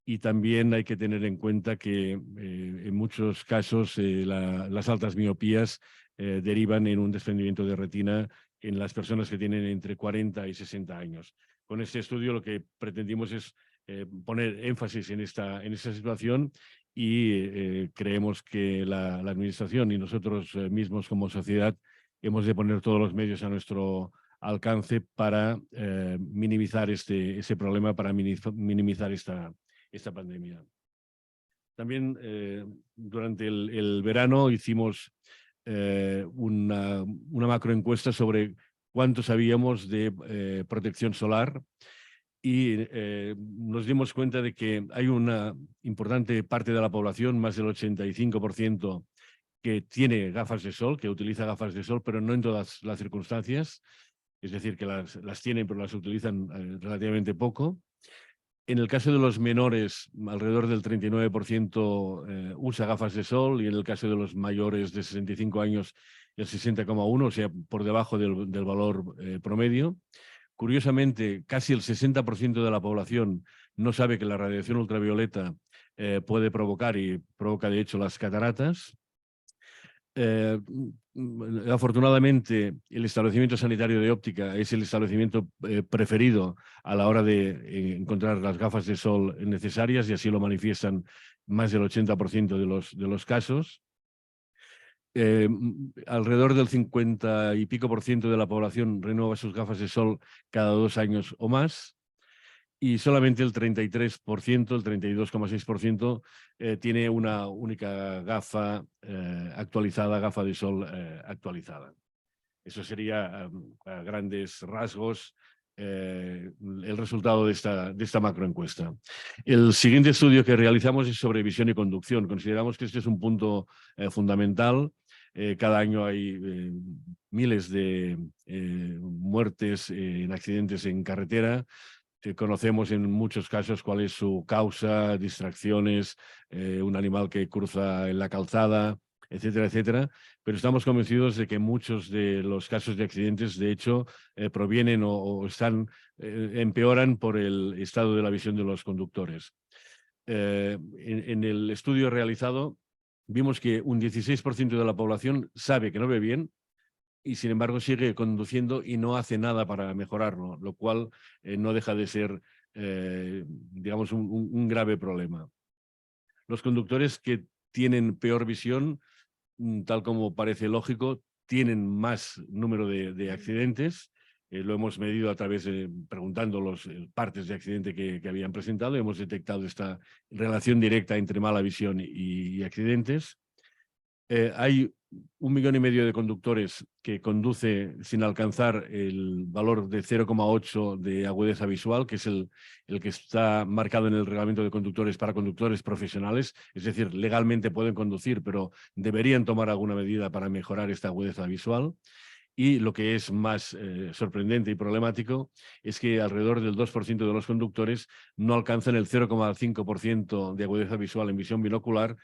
D: Y también hay que tener en cuenta que en muchos casos las altas miopías derivan en un desprendimiento de retina en las personas que tienen entre 40 y 60 años. Con este estudio lo que pretendimos es poner énfasis en esta situación, y creemos que la Administración y nosotros mismos como sociedad hemos de poner todos los medios a nuestro alcance para minimizar ese problema, para minimizar esta pandemia. También durante el verano hicimos una macroencuesta sobre cuánto sabíamos de protección solar, y nos dimos cuenta de que hay una importante parte de la población, más del 85%, que tiene gafas de sol, que utiliza gafas de sol, pero no en todas las circunstancias. Es decir, que las tienen, pero las utilizan relativamente poco. En el caso de los menores, alrededor del 39% usa gafas de sol, y en el caso de los mayores de 65 años, el 60,1%, o sea, por debajo del valor promedio. Curiosamente, casi el 60% de la población no sabe que la radiación ultravioleta puede provocar, y provoca de hecho, las cataratas. Afortunadamente, el establecimiento sanitario de óptica es el establecimiento preferido a la hora de encontrar las gafas de sol necesarias, y así lo manifiestan más del 80% de los casos. Alrededor del 50 y pico % de la población renueva sus gafas de sol cada 2 años o más, y solamente el 33%, el 32,6%, tiene una única gafa actualizada, gafa de sol actualizada. Eso sería, a grandes rasgos, el resultado de esta macroencuesta. El siguiente estudio que realizamos es sobre visión y conducción. Consideramos que este es un punto fundamental. Cada año hay miles de muertes en accidentes en carretera. Conocemos en muchos casos cuál es su causa: distracciones, un animal que cruza en la calzada, etcétera, etcétera. Pero estamos convencidos de que muchos de los casos de accidentes, de hecho, provienen o empeoran por el estado de la visión de los conductores. En el estudio realizado vimos que un 16% de la población sabe que no ve bien, y sin embargo sigue conduciendo y no hace nada para mejorarlo, lo cual no deja de ser, digamos, un grave problema. Los conductores que tienen peor visión, tal como parece lógico, tienen más número de accidentes, lo hemos medido a través de preguntando los partes de accidente que habían presentado y hemos detectado esta relación directa entre mala visión y accidentes. Hay 1,5 millones de conductores que conduce sin alcanzar el valor de 0,8 de agudeza visual, que es el que está marcado en el reglamento de conductores para conductores profesionales. Es decir, legalmente pueden conducir, pero deberían tomar alguna medida para mejorar esta agudeza visual. Y lo que es más sorprendente y problemático es que alrededor del 2% de los conductores no alcanzan el 0,5% de agudeza visual en visión binocular,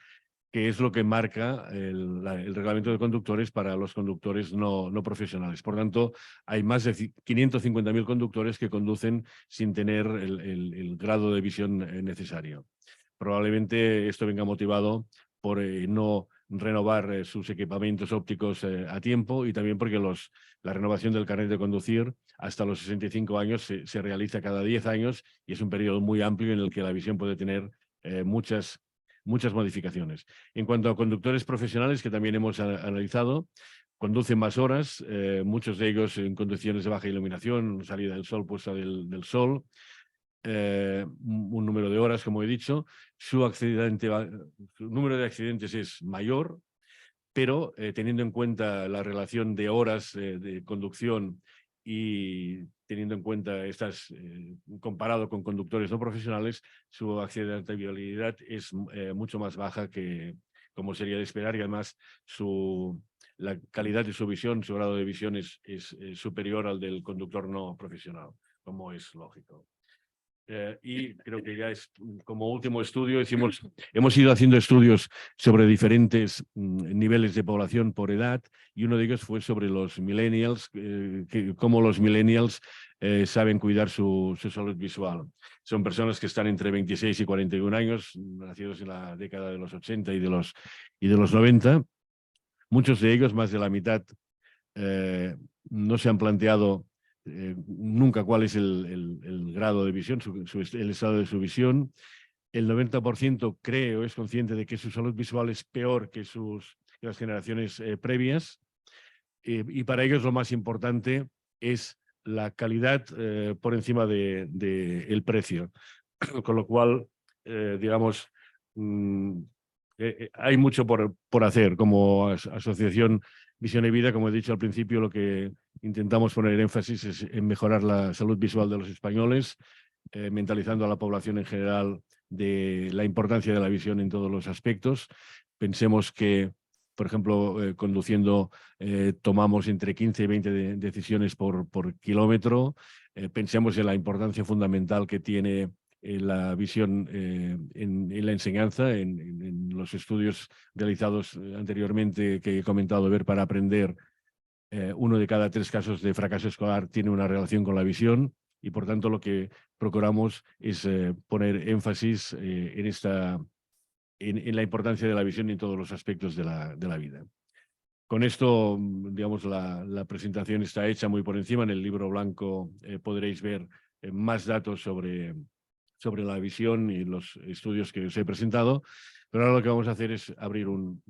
D: que es lo que marca el reglamento de conductores para los conductores no profesionales. Por tanto, hay más de 550.000 conductores que conducen sin tener el grado de visión necesario. Probablemente esto venga motivado por no renovar sus equipamientos ópticos a tiempo y también porque la renovación del carnet de conducir hasta los 65 años se realiza cada 10 años y es un periodo muy amplio en el que la visión puede tener muchas modificaciones. En cuanto a conductores profesionales, que también hemos analizado, conducen más horas, muchos de ellos en condiciones de baja iluminación, salida del sol, puesta del sol, un número de horas, como he dicho. Su número de accidentes es mayor, pero teniendo en cuenta la relación de horas de conducción y teniendo en cuenta comparado con conductores no profesionales, su accidentabilidad es mucho más baja que como sería de esperar, y además la calidad de su visión, su grado de visión es superior al del conductor no profesional, como es lógico. Y creo que ya es como último estudio, hemos ido haciendo estudios sobre diferentes niveles de población por edad, y uno de ellos fue sobre los millennials, cómo los millennials saben cuidar su salud visual. Son personas que están entre 26 y 41 años, nacidos en la década de los 80 y de los 90. Muchos de ellos, más de la mitad, no se han planteado nunca cuál es el grado de visión, el estado de su visión. El 90% cree o es consciente de que su salud visual es peor que las generaciones previas. Y para ellos lo más importante es la calidad por encima del precio. Con lo cual, digamos, hay mucho por hacer. Como asociación Visión y Vida, como he dicho al principio, lo que intentamos poner énfasis es en mejorar la salud visual de los españoles, mentalizando a la población en general de la importancia de la visión en todos los aspectos. Pensemos que, por ejemplo, conduciendo tomamos entre 15 y 20 decisiones por kilómetro. Pensemos en la importancia fundamental que tiene la visión en la enseñanza, en los estudios realizados anteriormente que he comentado ver para aprender. 1 de cada 3 casos de fracaso escolar tiene una relación con la visión, y por tanto lo que procuramos es poner énfasis en la importancia de la visión en todos los aspectos de la vida. Con esto, digamos, la presentación está hecha muy por encima. En el libro blanco podréis ver más datos sobre la visión y los estudios que os he presentado. Pero ahora lo que vamos a hacer es abrir un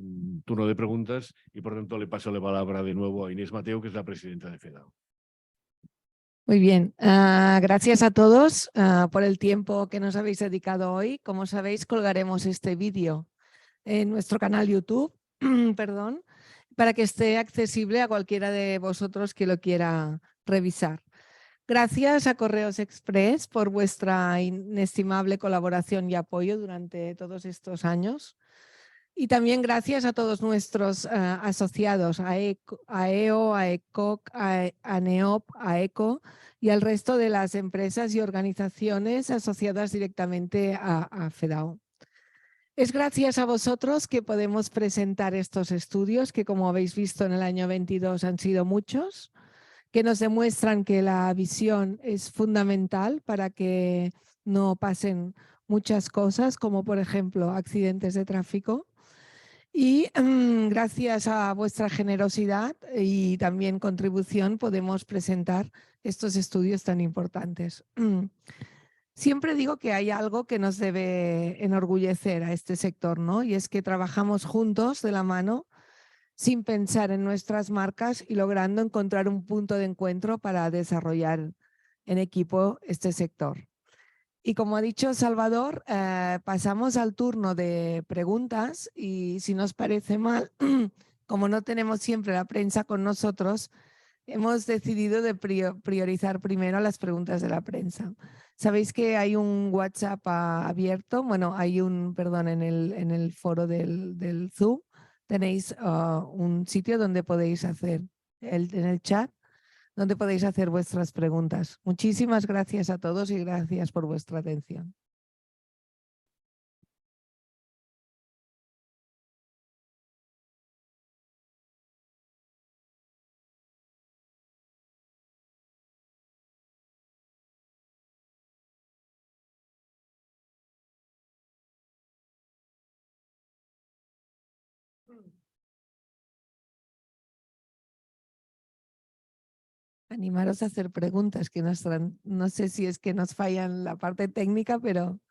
D: turno de preguntas y, por tanto, le paso la palabra de nuevo a Inés Mateu, que es la presidenta de FEDAO.
B: Muy bien, gracias a todos por el tiempo que nos habéis dedicado hoy. Como sabéis, colgaremos este vídeo en nuestro canal YouTube, perdón, para que esté accesible a cualquiera de vosotros que lo quiera revisar. Gracias a Correos Express por vuestra inestimable colaboración y apoyo durante todos estos años. Y también gracias a todos nuestros asociados, a EO, a ECOC, a NEOP, a ECO y al resto de las empresas y organizaciones asociadas directamente a FEDAO. Es gracias a vosotros que podemos presentar estos estudios, que como habéis visto en el año 22 han sido muchos, que nos demuestran que la visión es fundamental para que no pasen muchas cosas, como por ejemplo accidentes de tráfico. Y gracias a vuestra generosidad y también contribución podemos presentar estos estudios tan importantes. Siempre digo que hay algo que nos debe enorgullecer a este sector, ¿no? Y es que trabajamos juntos de la mano sin pensar en nuestras marcas y logrando encontrar un punto de encuentro para desarrollar en equipo este sector. Y como ha dicho Salvador, pasamos al turno de preguntas y si nos parece mal, como no tenemos siempre la prensa con nosotros, hemos decidido de priorizar primero las preguntas de la prensa. Sabéis que hay un WhatsApp abierto, bueno, hay un, perdón, en el foro del Zoom tenéis un sitio donde podéis hacer, en el chat, donde podéis hacer vuestras preguntas. Muchísimas gracias a todos y gracias por vuestra atención. Animaros a hacer preguntas que no sé si es que nos fallan la parte técnica, pero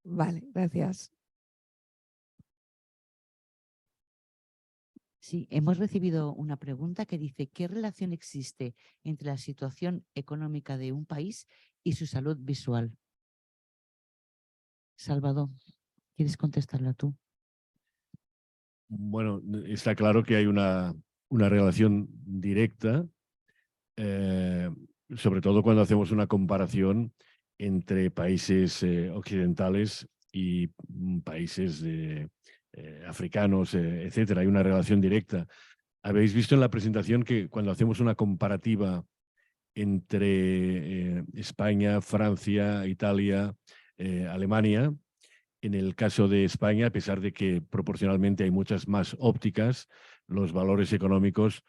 B: vale, gracias.
A: Sí, hemos recibido una pregunta que dice: ¿qué relación existe entre la situación económica de un país y su salud visual? Salvador, ¿quieres contestarla tú?
D: Bueno, está claro que hay una relación directa, sobre todo cuando hacemos una comparación entre países occidentales y países africanos, etcétera. Hay una relación directa. Habéis visto en la presentación que cuando hacemos una comparativa entre España, Francia, Italia, Alemania, en el caso de España, a pesar de que proporcionalmente hay muchas más ópticas, los valores económicos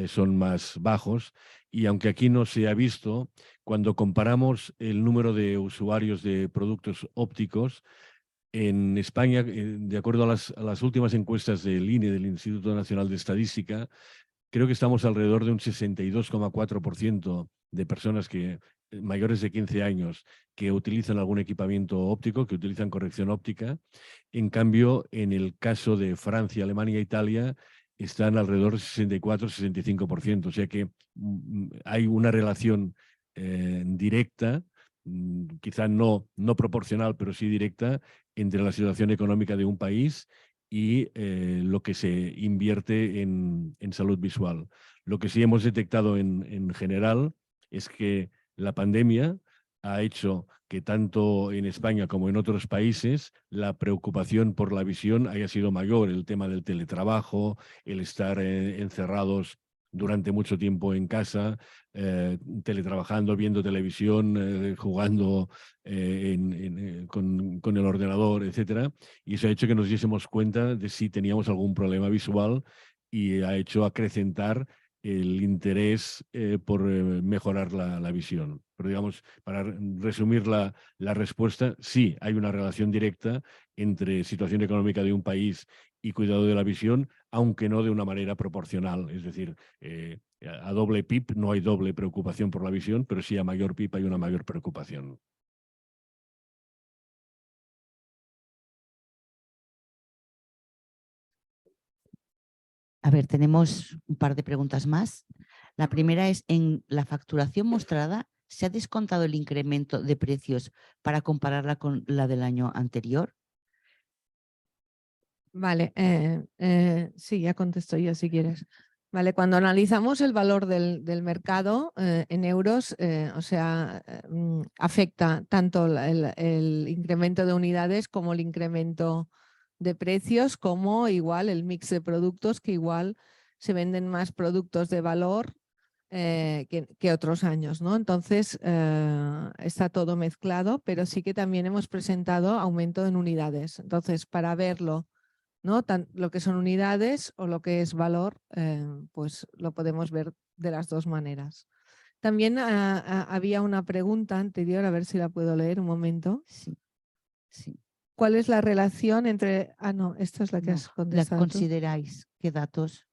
D: son más bajos. Y aunque aquí no se ha visto, cuando comparamos el número de usuarios de productos ópticos, en España, de acuerdo a las últimas encuestas del INE, del Instituto Nacional de Estadística, creo que estamos alrededor de un 62,4% de personas mayores de 15 años que utilizan algún equipamiento óptico, que utilizan corrección óptica. En cambio, en el caso de Francia, Alemania e Italia, están alrededor del 64-65%. O sea que hay una relación directa, quizá no proporcional, pero sí directa, entre la situación económica de un país y lo que se invierte en salud visual. Lo que sí hemos detectado en general es que la pandemia ha hecho que tanto en España como en otros países la preocupación por la visión haya sido mayor. El tema del teletrabajo, el estar encerrados durante mucho tiempo en casa, teletrabajando, viendo televisión, jugando con el ordenador, etcétera. Y eso ha hecho que nos diésemos cuenta de si teníamos algún problema visual y ha hecho acrecentar el interés por mejorar la visión. Pero digamos, para resumir la respuesta, sí, hay una relación directa entre situación económica de un país y cuidado de la visión, aunque no de una manera proporcional. Es decir, a doble PIB no hay doble preocupación por la visión, pero sí a mayor PIB hay una mayor preocupación.
A: A ver, tenemos un par de preguntas más. La primera es: en la facturación mostrada, ¿se ha descontado el incremento de precios para compararla con la del año anterior?
B: Vale, sí, ya contesto yo si quieres. Vale, cuando analizamos el valor del mercado en euros, o sea, afecta tanto el incremento de unidades como el incremento de precios, como igual el mix de productos, que igual se venden más productos de valor que otros años, ¿no? Entonces, está todo mezclado, pero sí que también hemos presentado aumento en unidades. Entonces, para verlo, ¿no? Lo que son unidades o lo que es valor, pues lo podemos ver de las dos maneras. También había una pregunta anterior, a ver si la puedo leer un momento.
A: Sí, sí.
B: ¿Cuál es la relación entre...? Ah, no, esta es la que
A: No,
B: has contestado tú.
A: ¿consideráis qué datos?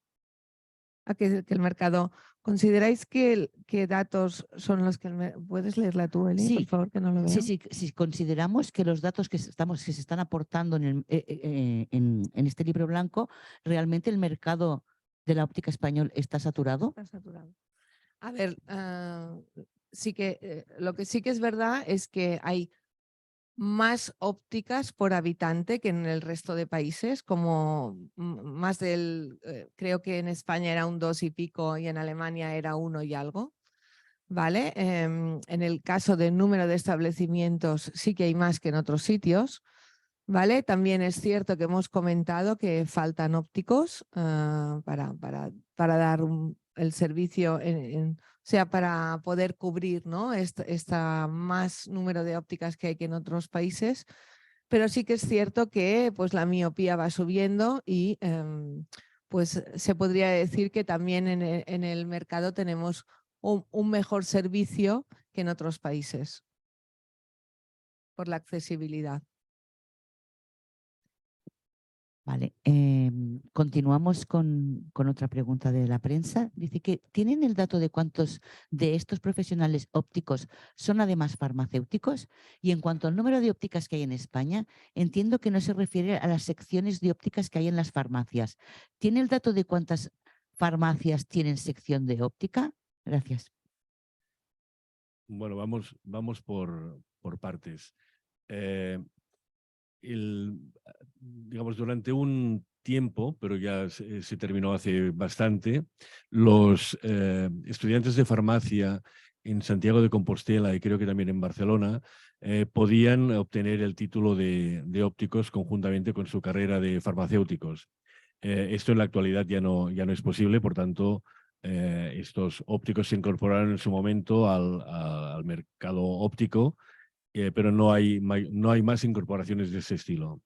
B: Que el mercado... ¿Consideráis que datos son los que... ¿Puedes leerla tú, Eli, por
A: Sí,
B: favor, que no lo veo?
A: sí, sí, si consideramos que los datos que se están aportando en este libro blanco, realmente el mercado de la óptica español está saturado?
B: Está saturado. A ver, sí que lo que sí que es verdad es que hay más ópticas por habitante que en el resto de países, como más del, creo que en España era un 2 y pico y en Alemania era 1 y algo. ¿Vale? En el caso del número de establecimientos sí que hay más que en otros sitios. ¿Vale? También es cierto que hemos comentado que faltan ópticos para dar el servicio, o sea, para poder cubrir, ¿no? esta más número de ópticas que hay que en otros países. Pero sí que es cierto que pues, la miopía va subiendo y pues se podría decir que también en el mercado tenemos un mejor servicio que en otros países por la accesibilidad.
A: Vale, continuamos con otra pregunta de la prensa. Dice que ¿tienen el dato de cuántos de estos profesionales ópticos son además farmacéuticos? Y en cuanto al número de ópticas que hay en España, entiendo que no se refiere a las secciones de ópticas que hay en las farmacias. ¿Tiene el dato de cuántas farmacias tienen sección de óptica? Gracias.
D: Bueno, vamos por partes. Digamos, durante un tiempo, pero ya se terminó hace bastante, los estudiantes de farmacia en Santiago de Compostela y creo que también en Barcelona podían obtener el título de ópticos conjuntamente con su carrera de farmacéuticos. Esto en la actualidad ya no es posible, por tanto, estos ópticos se incorporaron en su momento al mercado óptico, pero no hay más incorporaciones de ese estilo.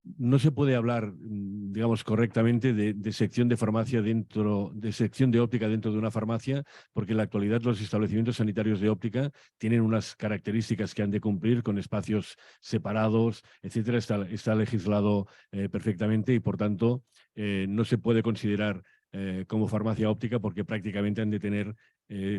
D: No se puede hablar, digamos, correctamente de sección de farmacia de sección de óptica dentro de una farmacia, porque en la actualidad los establecimientos sanitarios de óptica tienen unas características que han de cumplir con espacios separados, etcétera. Está legislado perfectamente y, por tanto, no se puede considerar como farmacia óptica porque prácticamente han de tener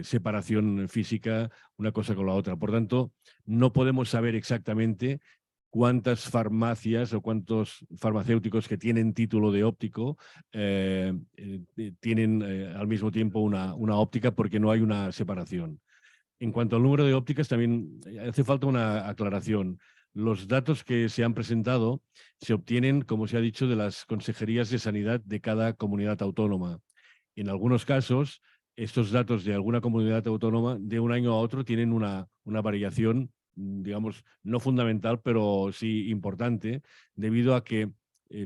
D: separación física una cosa con la otra. Por tanto, no podemos saber exactamente cuántas farmacias o cuántos farmacéuticos que tienen título de óptico tienen al mismo tiempo una óptica, porque no hay una separación. En cuanto al número de ópticas, también hace falta una aclaración. Los datos que se han presentado se obtienen, como se ha dicho, de las consejerías de sanidad de cada comunidad autónoma. En algunos casos, estos datos de alguna comunidad autónoma de un año a otro tienen una variación, digamos, no fundamental, pero sí importante, debido a que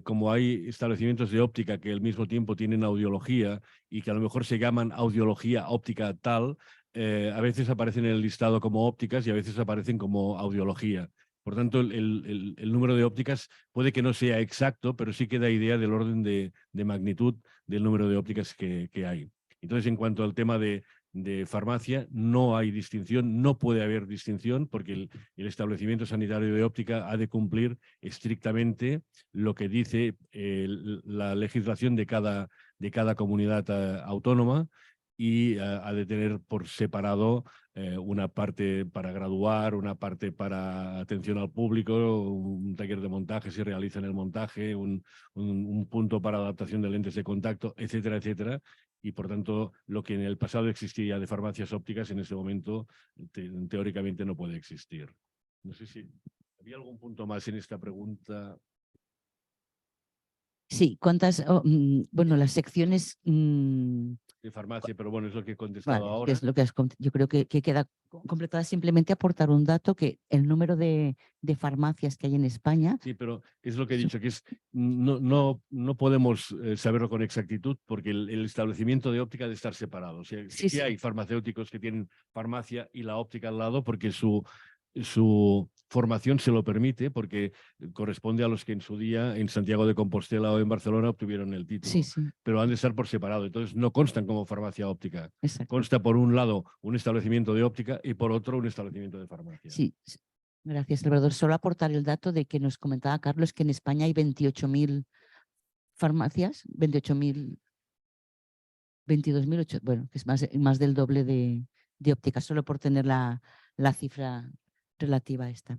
D: como hay establecimientos de óptica que al mismo tiempo tienen audiología y que a lo mejor se llaman audiología óptica tal, a veces aparecen en el listado como ópticas y a veces aparecen como audiología. Por tanto, el número de ópticas puede que no sea exacto, pero sí que da idea del orden de magnitud del número de ópticas que hay. Entonces, en cuanto al tema de farmacia, no hay distinción, no puede haber distinción, porque el establecimiento sanitario de óptica ha de cumplir estrictamente lo que dice la legislación de cada comunidad autónoma, y ha de tener por separado una parte para graduar, una parte para atención al público, un taller de montaje si realizan el montaje, un punto para adaptación de lentes de contacto, etcétera, etcétera. Y por tanto, lo que en el pasado existía de farmacias ópticas, en este momento teóricamente no puede existir. No sé si había algún punto más en esta pregunta.
A: Sí, ¿cuántas? Bueno, las secciones...
D: De farmacia, pero bueno, es lo que he contestado
A: Vale,
D: ahora.
A: que es lo que yo creo que queda completada. Simplemente aportar un dato, que el número de farmacias que hay en España...
D: Sí, pero es lo que he dicho, que no podemos saberlo con exactitud, porque el establecimiento de óptica ha de estar separado. O sea,
A: Sí,
D: sí
A: sí.
D: hay farmacéuticos que tienen farmacia y la óptica al lado, porque su formación se lo permite, porque corresponde a los que en su día en Santiago de Compostela o en Barcelona obtuvieron el título.
A: Sí, sí,
D: Pero han de estar por separado. Entonces no constan como farmacia óptica.
A: exacto.
D: Consta por un lado un establecimiento de óptica y por otro un establecimiento de farmacia.
A: Sí, gracias, Salvador. Solo aportar el dato de que nos comentaba Carlos que en España hay 28.000 farmacias, 28.000, 22.008, bueno, que es más del doble de ópticas, solo por tener la cifra relativa a esta.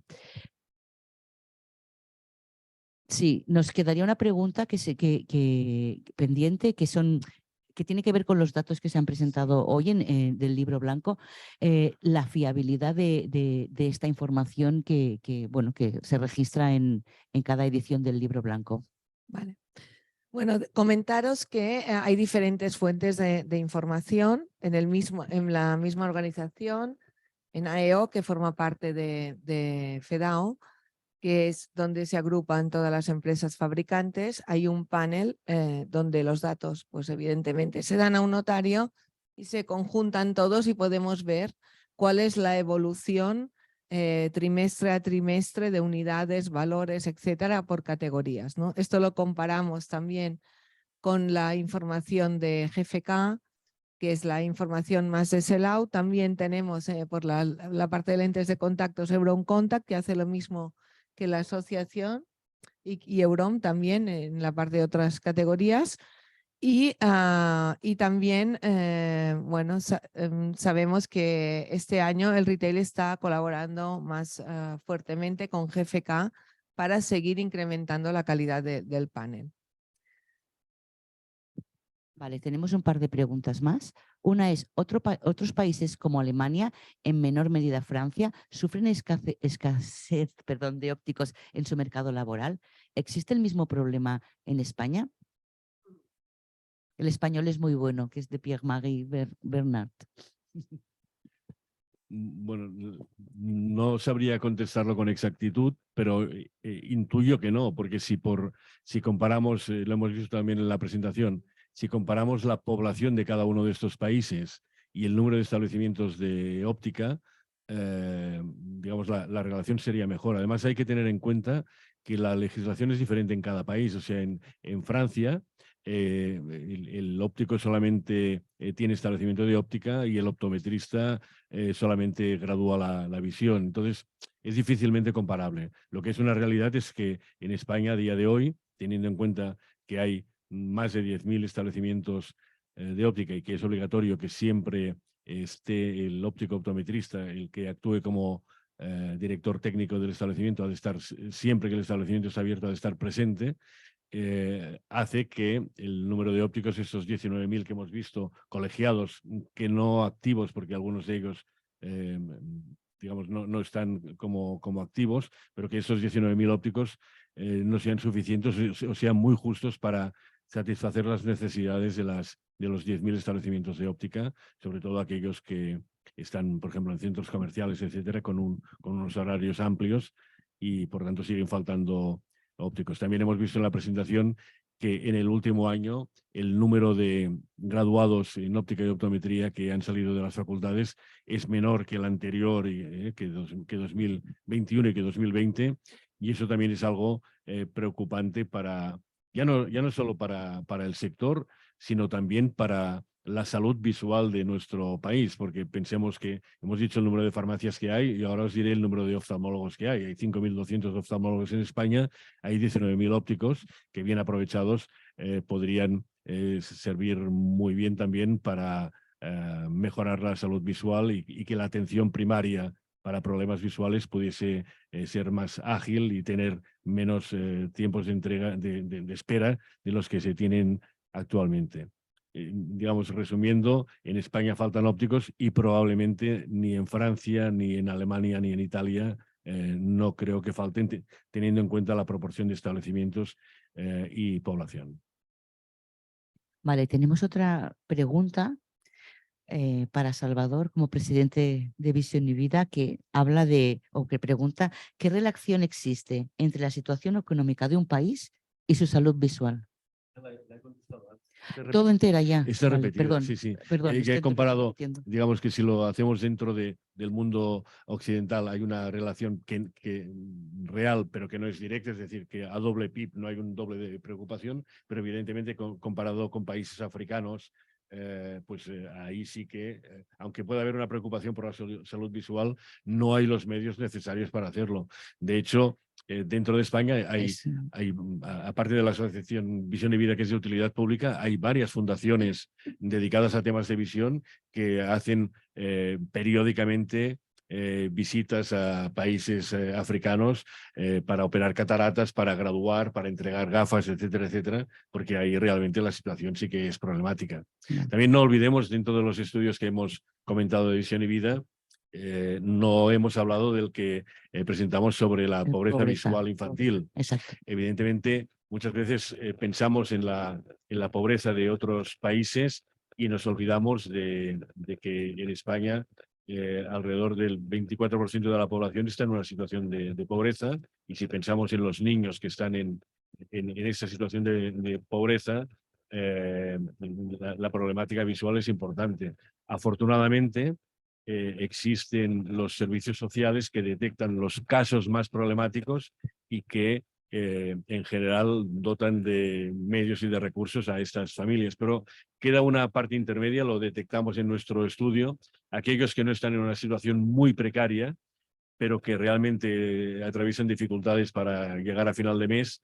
A: Sí, nos quedaría una pregunta pendiente, que tiene que ver con los datos que se han presentado hoy del libro blanco, la fiabilidad de esta información bueno, que se registra en cada edición del libro blanco.
B: Vale. Bueno, comentaros que hay diferentes fuentes de información en la misma organización, en AEO, que forma parte de FEDAO, que es donde se agrupan todas las empresas fabricantes. Hay un panel donde los datos, pues evidentemente, se dan a un notario y se conjuntan todos y podemos ver cuál es la evolución trimestre a trimestre de unidades, valores, etcétera, por categorías, ¿no? Esto lo comparamos también con la información de GfK, que es la información más de sell-out. También tenemos por la parte de lentes de contactos Euron Contact, que hace lo mismo que la asociación, y Euron también en la parte de otras categorías. Y también, bueno, sabemos que este año el retail está colaborando más fuertemente con GfK para seguir incrementando la calidad del panel.
A: Vale, tenemos un par de preguntas más. Una es, ¿otros países como Alemania, en menor medida Francia, sufren escasez de ópticos en su mercado laboral? ¿Existe el mismo problema en España? El español es muy bueno, que es de Pierre-Marie Bernard.
D: Bueno, no sabría contestarlo con exactitud, pero intuyo que no, porque si comparamos, lo hemos visto también en la presentación, si comparamos la población de cada uno de estos países y el número de establecimientos de óptica, digamos, la relación sería mejor. Además, hay que tener en cuenta que la legislación es diferente en cada país. O sea, en Francia, el óptico solamente tiene establecimiento de óptica y el optometrista solamente gradúa la visión. Entonces, es difícilmente comparable. Lo que es una realidad es que en España, a día de hoy, teniendo en cuenta que hay más de 10.000 establecimientos de óptica y que es obligatorio que siempre esté el óptico optometrista, el que actúe como director técnico del establecimiento, ha de estar, siempre que el establecimiento está abierto, ha de estar presente. Hace que el número de ópticos, esos 19.000 que hemos visto, colegiados, que no activos, porque algunos de ellos digamos, no están como activos, pero que esos 19.000 ópticos no sean suficientes o sean muy justos para satisfacer las necesidades de los 10.000 establecimientos de óptica, sobre todo aquellos que están, por ejemplo, en centros comerciales, etcétera, con unos horarios amplios y, por tanto, siguen faltando ópticos. También hemos visto en la presentación que en el último año el número de graduados en óptica y optometría que han salido de las facultades es menor que el anterior, que 2021 y que 2020, y eso también es algo preocupante ya no solo para el sector, sino también para la salud visual de nuestro país, porque pensemos que hemos dicho el número de farmacias que hay y ahora os diré el número de oftalmólogos que hay. Hay 5.200 oftalmólogos en España, hay 19.000 ópticos que bien aprovechados podrían servir muy bien también para mejorar la salud visual y que la atención primaria para problemas visuales pudiese ser más ágil y tener menos tiempos de entrega, de espera de los que se tienen actualmente. Digamos, resumiendo, en España faltan ópticos y probablemente ni en Francia, ni en Alemania, ni en Italia no creo que falten, teniendo en cuenta la proporción de establecimientos y población.
A: Vale, tenemos otra pregunta para Salvador, como presidente de Visión y Vida, que habla que pregunta ¿qué relación existe entre la situación económica de un país y su salud visual? Todo entera ya.
D: Está
A: Vale,
D: repetida,
A: perdón,
D: sí.
A: perdón,
D: Que he comparado,
A: repitiendo.
D: digamos que si lo hacemos dentro del mundo occidental hay una relación que real, pero que no es directa, es decir, que a doble PIB no hay un doble de preocupación, pero evidentemente comparado con países africanos, pues ahí sí que, aunque pueda haber una preocupación por la salud visual, no hay los medios necesarios para hacerlo. De hecho, dentro de España hay, aparte de la Asociación Visión y Vida, que es de utilidad pública, hay varias fundaciones dedicadas a temas de visión que hacen periódicamente visitas a países africanos para operar cataratas, para graduar, para entregar gafas, etcétera, etcétera, porque ahí realmente la situación sí que es problemática. También no olvidemos, dentro de los estudios que hemos comentado de Visión y Vida, no hemos hablado del que presentamos sobre la pobreza visual infantil.
A: Exacto.
D: Evidentemente, muchas veces pensamos en la pobreza de otros países y nos olvidamos de que en España alrededor del 24% de la población está en una situación de pobreza, y si pensamos en los niños que están en esa situación de pobreza, la problemática visual es importante. Afortunadamente, existen los servicios sociales que detectan los casos más problemáticos y que en general dotan de medios y de recursos a estas familias. Pero queda una parte intermedia, lo detectamos en nuestro estudio, aquellos que no están en una situación muy precaria, pero que realmente atraviesan dificultades para llegar a final de mes,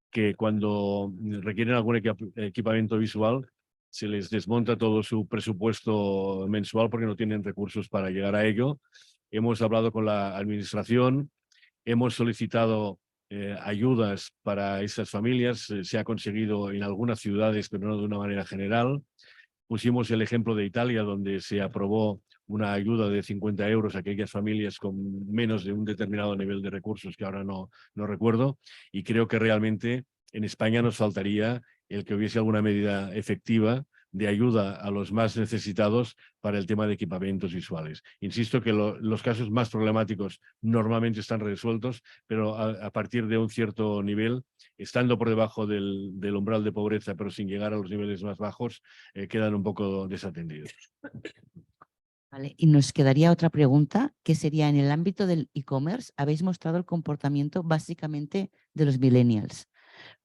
D: que cuando requieren algún equipamiento visual se les desmonta todo su presupuesto mensual porque no tienen recursos para llegar a ello. Hemos hablado con la administración, hemos solicitado ayudas para esas familias, se ha conseguido en algunas ciudades, pero no de una manera general. Pusimos el ejemplo de Italia, donde se aprobó una ayuda de 50 euros a aquellas familias con menos de un determinado nivel de recursos, que ahora no recuerdo, y creo que realmente en España nos faltaría el que hubiese alguna medida efectiva de ayuda a los más necesitados para el tema de equipamientos visuales. Insisto que los casos más problemáticos normalmente están resueltos, pero a partir de un cierto nivel, estando por debajo del umbral de pobreza, pero sin llegar a los niveles más bajos, quedan un poco desatendidos.
A: Vale, y nos quedaría otra pregunta, que sería: en el ámbito del e-commerce, habéis mostrado el comportamiento básicamente de los millennials.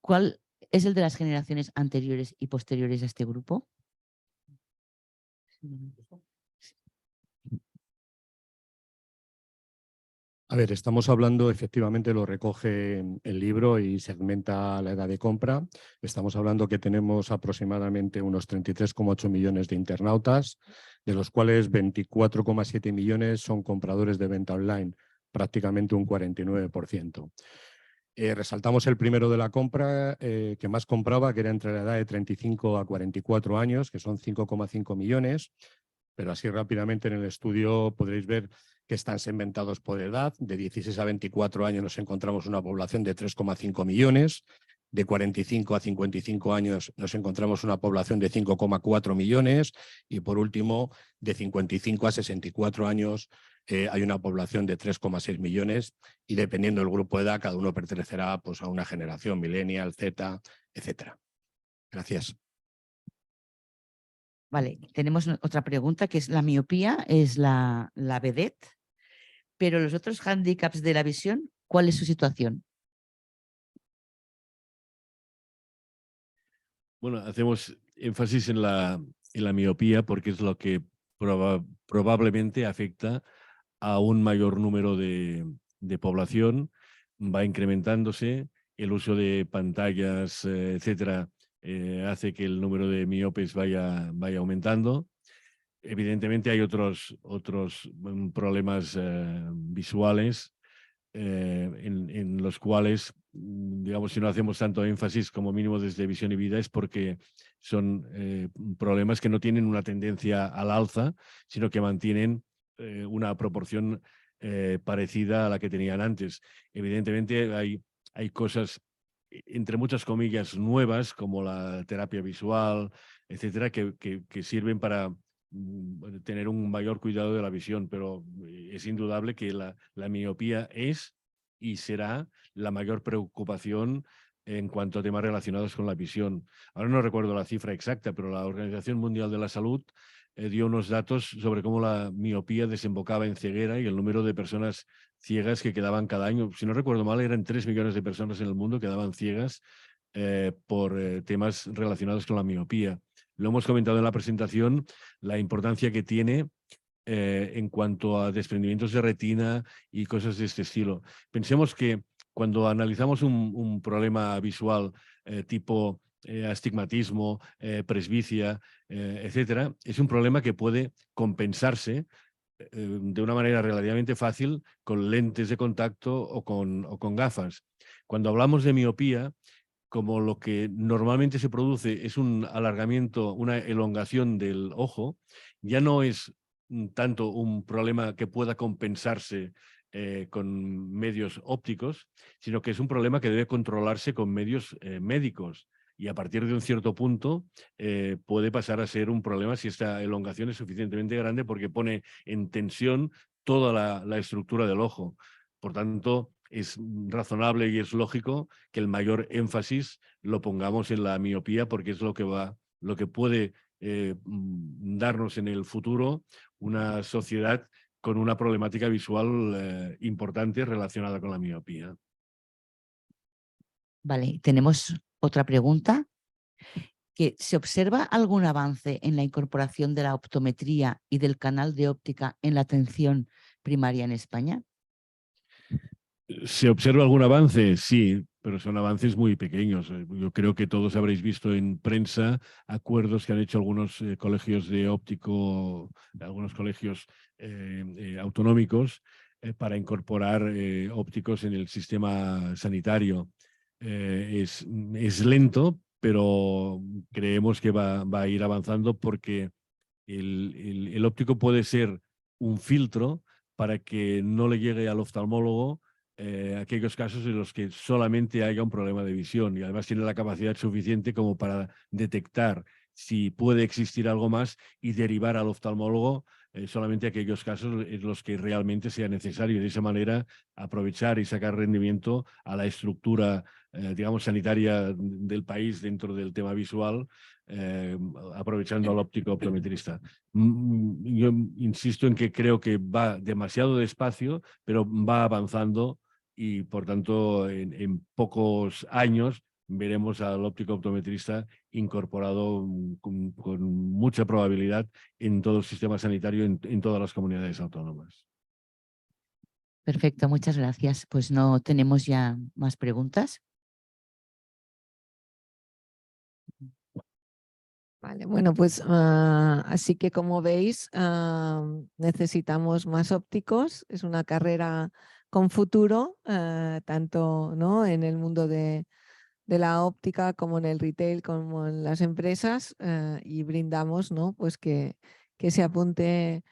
A: ¿Cuál es el de las generaciones anteriores y posteriores a este grupo?
C: A ver, estamos hablando, efectivamente lo recoge el libro y segmenta la edad de compra. Estamos hablando que tenemos aproximadamente unos 33,8 millones de internautas, de los cuales 24,7 millones son compradores de venta online, prácticamente un 49%. Resaltamos el primero de la compra, que más compraba, que era entre la edad de 35 a 44 años, que son 5,5 millones, pero así rápidamente en el estudio podréis ver que están segmentados por edad. De 16 a 24 años nos encontramos una población de 3,5 millones, de 45 a 55 años nos encontramos una población de 5,4 millones y por último, de 55 a 64 años hay una población de 3,6 millones y dependiendo del grupo de edad, cada uno pertenecerá pues, a una generación, millennial, Z, etcétera. Gracias.
A: Vale, tenemos otra pregunta, que es: la miopía es la vedette, pero los otros hándicaps de la visión, ¿cuál es su situación?
D: Bueno, hacemos énfasis en la miopía porque es lo que probablemente afecta a un mayor número de población, va incrementándose, el uso de pantallas, etcétera, hace que el número de miopes vaya aumentando. Evidentemente hay otros problemas visuales en los cuales, digamos, si no hacemos tanto énfasis como mínimo desde Visión y Vida, es porque son problemas que no tienen una tendencia al alza, sino que mantienen una proporción parecida a la que tenían antes. Evidentemente hay cosas, entre muchas comillas, nuevas, como la terapia visual, etcétera, que sirven para tener un mayor cuidado de la visión, pero es indudable que la miopía es y será la mayor preocupación en cuanto a temas relacionados con la visión. Ahora no recuerdo la cifra exacta, pero la Organización Mundial de la Salud dio unos datos sobre cómo la miopía desembocaba en ceguera y el número de personas ciegas que quedaban cada año. Si no recuerdo mal, eran 3 millones de personas en el mundo que quedaban ciegas por temas relacionados con la miopía. Lo hemos comentado en la presentación, la importancia que tiene en cuanto a desprendimientos de retina y cosas de este estilo. Pensemos que cuando analizamos un problema visual tipo astigmatismo, presbicia, etcétera, es un problema que puede compensarse de una manera relativamente fácil con lentes de contacto o con gafas. Cuando hablamos de miopía, como lo que normalmente se produce es un alargamiento, una elongación del ojo, ya no es tanto un problema que pueda compensarse con medios ópticos, sino que es un problema que debe controlarse con medios médicos. Y a partir de un cierto punto puede pasar a ser un problema si esta elongación es suficientemente grande, porque pone en tensión toda la estructura del ojo. Por tanto, es razonable y es lógico que el mayor énfasis lo pongamos en la miopía, porque es lo que puede darnos en el futuro una sociedad con una problemática visual importante relacionada con la miopía.
A: Vale, tenemos otra pregunta. ¿Se observa algún avance en la incorporación de la optometría y del canal de óptica en la atención primaria en España?
D: ¿Se observa algún avance? Sí, pero son avances muy pequeños. Yo creo que todos habréis visto en prensa acuerdos que han hecho algunos colegios de óptico, algunos colegios autonómicos para incorporar ópticos en el sistema sanitario. Es lento, pero creemos que va a ir avanzando, porque el óptico puede ser un filtro para que no le llegue al oftalmólogo aquellos casos en los que solamente haya un problema de visión, y además tiene la capacidad suficiente como para detectar si puede existir algo más y derivar al oftalmólogo solamente aquellos casos en los que realmente sea necesario, y de esa manera aprovechar y sacar rendimiento a la estructura digamos, sanitaria del país dentro del tema visual, aprovechando al óptico optometrista. Yo insisto en que creo que va demasiado despacio, pero va avanzando, y por tanto en pocos años veremos al óptico optometrista incorporado con mucha probabilidad en todo el sistema sanitario, en todas las comunidades autónomas.
A: Perfecto, muchas gracias. Pues no tenemos ya más preguntas.
B: Vale, bueno, pues así que como veis, necesitamos más ópticos. Es una carrera con futuro, tanto, ¿no?, en el mundo de la óptica como en el retail, como en las empresas, y brindamos, ¿no?, pues que se apunte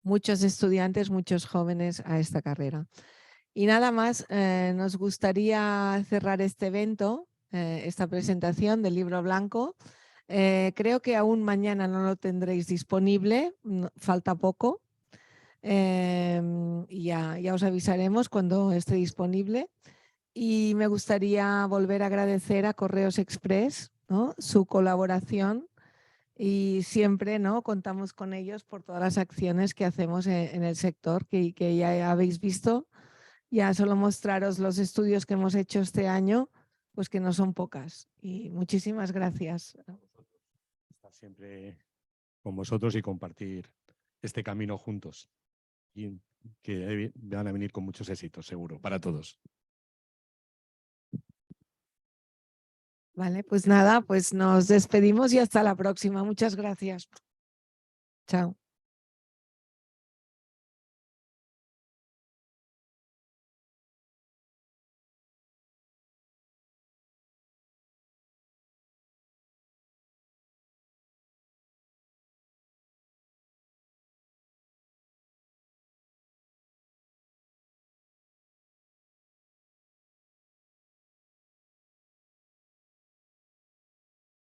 B: muchos estudiantes, muchos jóvenes a esta carrera. Y nada más, nos gustaría cerrar este evento, esta presentación del libro blanco. Creo que aún mañana no lo tendréis disponible, falta poco. Y ya os avisaremos cuando esté disponible. Y me gustaría volver a agradecer a Correos Express, ¿no?, su colaboración, y siempre, ¿no?, contamos con ellos por todas las acciones que hacemos en el sector, que ya habéis visto. Ya solo mostraros los estudios que hemos hecho este año, pues que no son pocas. Y muchísimas gracias.
C: Estar siempre con vosotros y compartir este camino juntos, y que van a venir con muchos éxitos, seguro, para todos.
B: Vale, pues nada, pues nos despedimos y hasta la próxima. Muchas gracias. Chao.